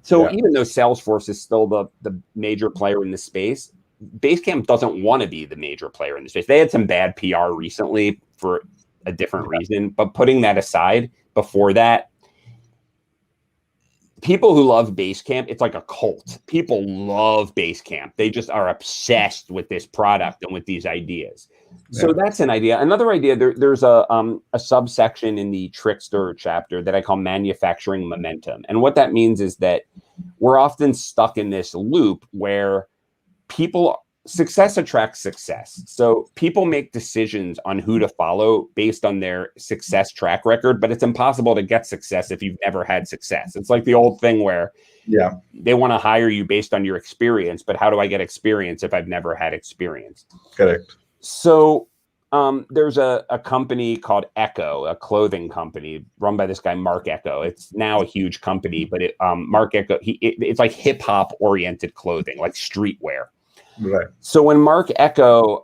Speaker 2: So even though Salesforce is still the major player in the space, Basecamp doesn't want to be the major player in the space. They had some bad PR recently for a different reason, but putting that aside, before that, people who love Basecamp, it's like a cult. People love Basecamp. They just are obsessed with this product and with these ideas. So that's an idea. Another idea, there's a subsection in the Trickster chapter that I call manufacturing momentum. And what that means is that we're often stuck in this loop where success attracts success. So people make decisions on who to follow based on their success track record, but it's impossible to get success if you've never had success. It's like the old thing where they want to hire you based on your experience, but how do I get experience if I've never had experience?
Speaker 1: Correct.
Speaker 2: So there's a company called Echo, a clothing company run by this guy, Mark Echo. It's now a huge company, but Mark Echo, it's like hip hop oriented clothing, like streetwear.
Speaker 1: Right.
Speaker 2: So when Mark Echo,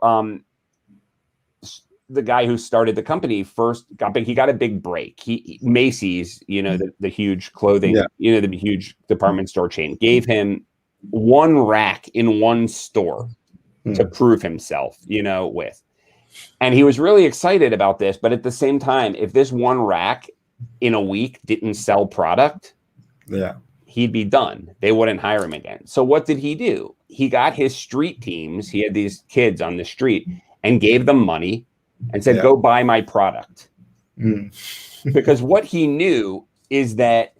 Speaker 2: the guy who started the company, first got big, he got a big break. Macy's, the huge clothing, the huge department store chain, gave him one rack in one store to prove himself, with. And he was really excited about this. But at the same time, if this one rack in a week didn't sell product, he'd be done. They wouldn't hire him again. So what did he do? He got his street teams. He had these kids on the street and gave them money and said, go buy my product. Because what he knew is that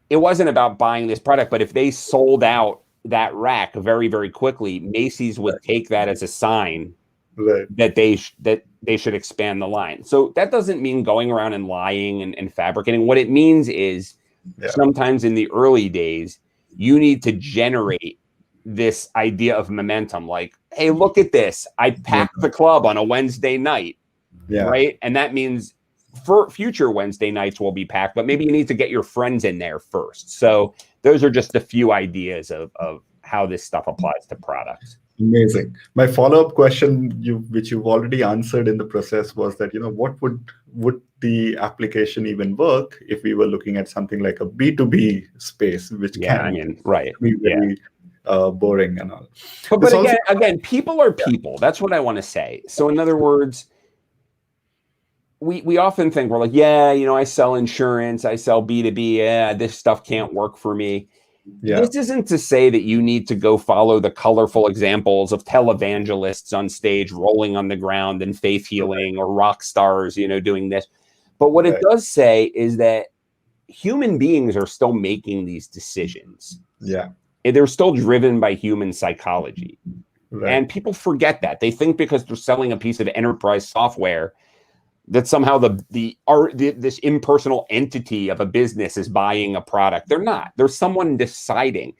Speaker 2: it wasn't about buying this product, but if they sold out that rack very, very quickly, Macy's would take that as a sign that they should expand the line. So that doesn't mean going around and lying and fabricating. What it means is sometimes in the early days, you need to generate this idea of momentum. Like, hey, look at this. I packed the club on a Wednesday night.
Speaker 1: Yeah.
Speaker 2: right? And that means for future Wednesday nights will be packed, but maybe you need to get your friends in there first. So those are just a few ideas of how this stuff applies to products.
Speaker 1: Amazing. My follow-up question, which you've already answered in the process, was that, what would the application even work if we were looking at something like a B2B space, which
Speaker 2: Yeah, I
Speaker 1: can
Speaker 2: mean, right.
Speaker 1: be
Speaker 2: Yeah.
Speaker 1: very boring and all.
Speaker 2: But
Speaker 1: This also,
Speaker 2: again, people are people. That's what I want to say. So in other words, we often think we're like, yeah, I sell insurance, I sell B2B, yeah, this stuff can't work for me.
Speaker 1: yeah,
Speaker 2: This isn't to say that you need to go follow the colorful examples of televangelists on stage rolling on the ground and faith healing, or rock stars, doing this. But what it does say is that human beings are still making these decisions.
Speaker 1: yeah,
Speaker 2: They're still driven by human psychology.
Speaker 1: right,
Speaker 2: And people forget that. They think because they're selling a piece of enterprise software that somehow this impersonal entity of a business is buying a product. They're not. There's someone deciding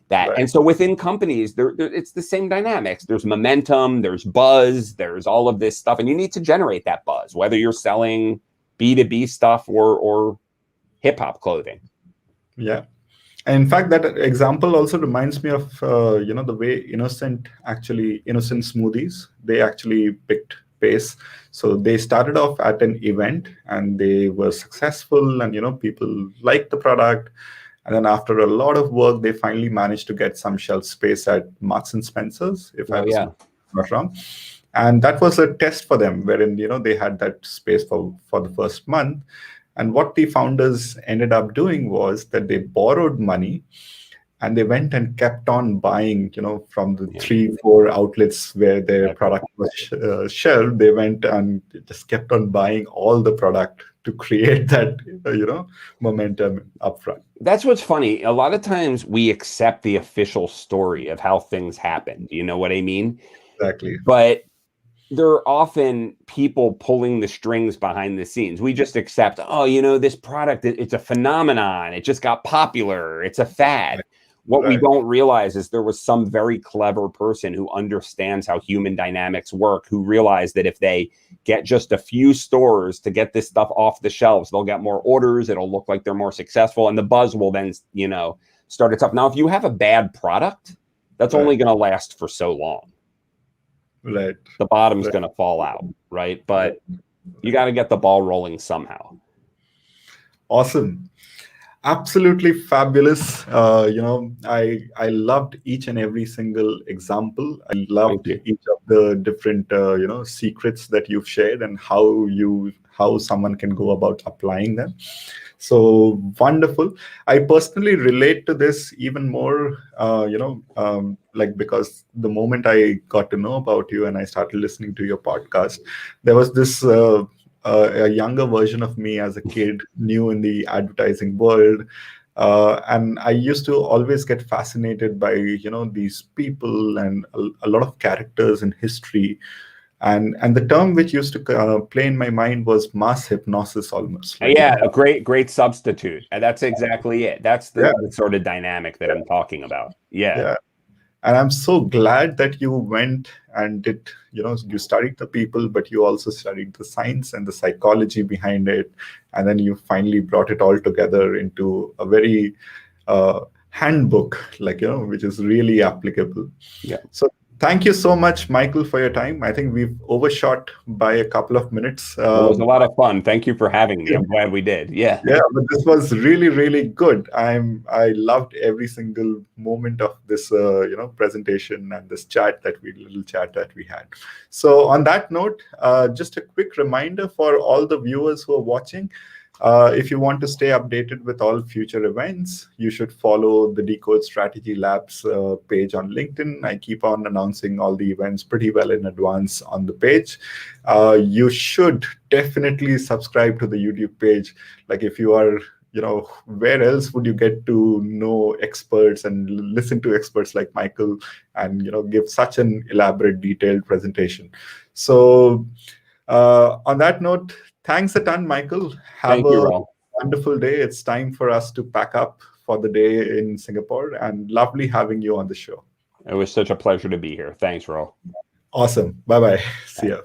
Speaker 2: that.
Speaker 1: Right.
Speaker 2: And so within companies, it's the same dynamics. There's momentum, there's buzz, there's all of this stuff. And you need to generate that buzz, whether you're selling B2B stuff or hip-hop clothing.
Speaker 1: Yeah. And in fact, that example also reminds me of, the way Innocent Smoothies, they actually picked pace. So they started off at an event and they were successful, and, people liked the product. And then after a lot of work, they finally managed to get some shelf space at Marks and Spencer's, if I was not wrong. And that was a test for them, wherein, they had that space for the first month. And what the founders ended up doing was that they borrowed money and they went and kept on buying, from the 3-4 outlets where their product was shelved. They went and just kept on buying all the product to create that, momentum upfront.
Speaker 2: That's what's funny. A lot of times we accept the official story of how things happened. You know what I mean?
Speaker 1: Exactly.
Speaker 2: But there are often people pulling the strings behind the scenes. We just accept, this product, it's a phenomenon. It just got popular. It's a fad. What we don't realize is there was some very clever person who understands how human dynamics work, who realized that if they get just a few stores to get this stuff off the shelves, they'll get more orders. It'll look like they're more successful. And the buzz will then, start itself. Now, if you have a bad product, that's only going to last for so long.
Speaker 1: Right.
Speaker 2: The bottom's going to fall out, right? But you got to get the ball rolling somehow.
Speaker 1: Awesome. Absolutely fabulous. I loved each and every single example. I loved each of the different, secrets that you've shared and how someone can go about applying them. So wonderful. I personally relate to this even more, because the moment I got to know about you and I started listening to your podcast, there was this a younger version of me as a kid, new in the advertising world. And I used to always get fascinated by, these people and a lot of characters in history. And the term which used to play in my mind was mass hypnosis almost.
Speaker 2: A great substitute. And that's exactly it. That's the sort of dynamic that I'm talking about. Yeah.
Speaker 1: And I'm so glad that you went and did, you studied the people, but you also studied the science and the psychology behind it. And then you finally brought it all together into a very handbook, which is really applicable.
Speaker 2: Yeah.
Speaker 1: So thank you so much, Michael, for your time. I think we've overshot by a couple of minutes.
Speaker 2: It was a lot of fun. Thank you for having me. I'm glad we did. Yeah.
Speaker 1: Yeah, but this was really, really good. I loved every single moment of this, presentation and this little chat that we had. So on that note, just a quick reminder for all the viewers who are watching. If you want to stay updated with all future events, you should follow the Decode Strategy Labs page on LinkedIn. I keep on announcing all the events pretty well in advance on the page. You should definitely subscribe to the YouTube page. If you are, where else would you get to know experts and listen to experts like Michael and, give such an elaborate, detailed presentation. So on that note, thanks a ton, Michael. Have a wonderful day. It's time for us to pack up for the day in Singapore, and lovely having you on the show.
Speaker 2: It was such a pleasure to be here. Thanks, Ro.
Speaker 1: Awesome. Bye-bye. See ya.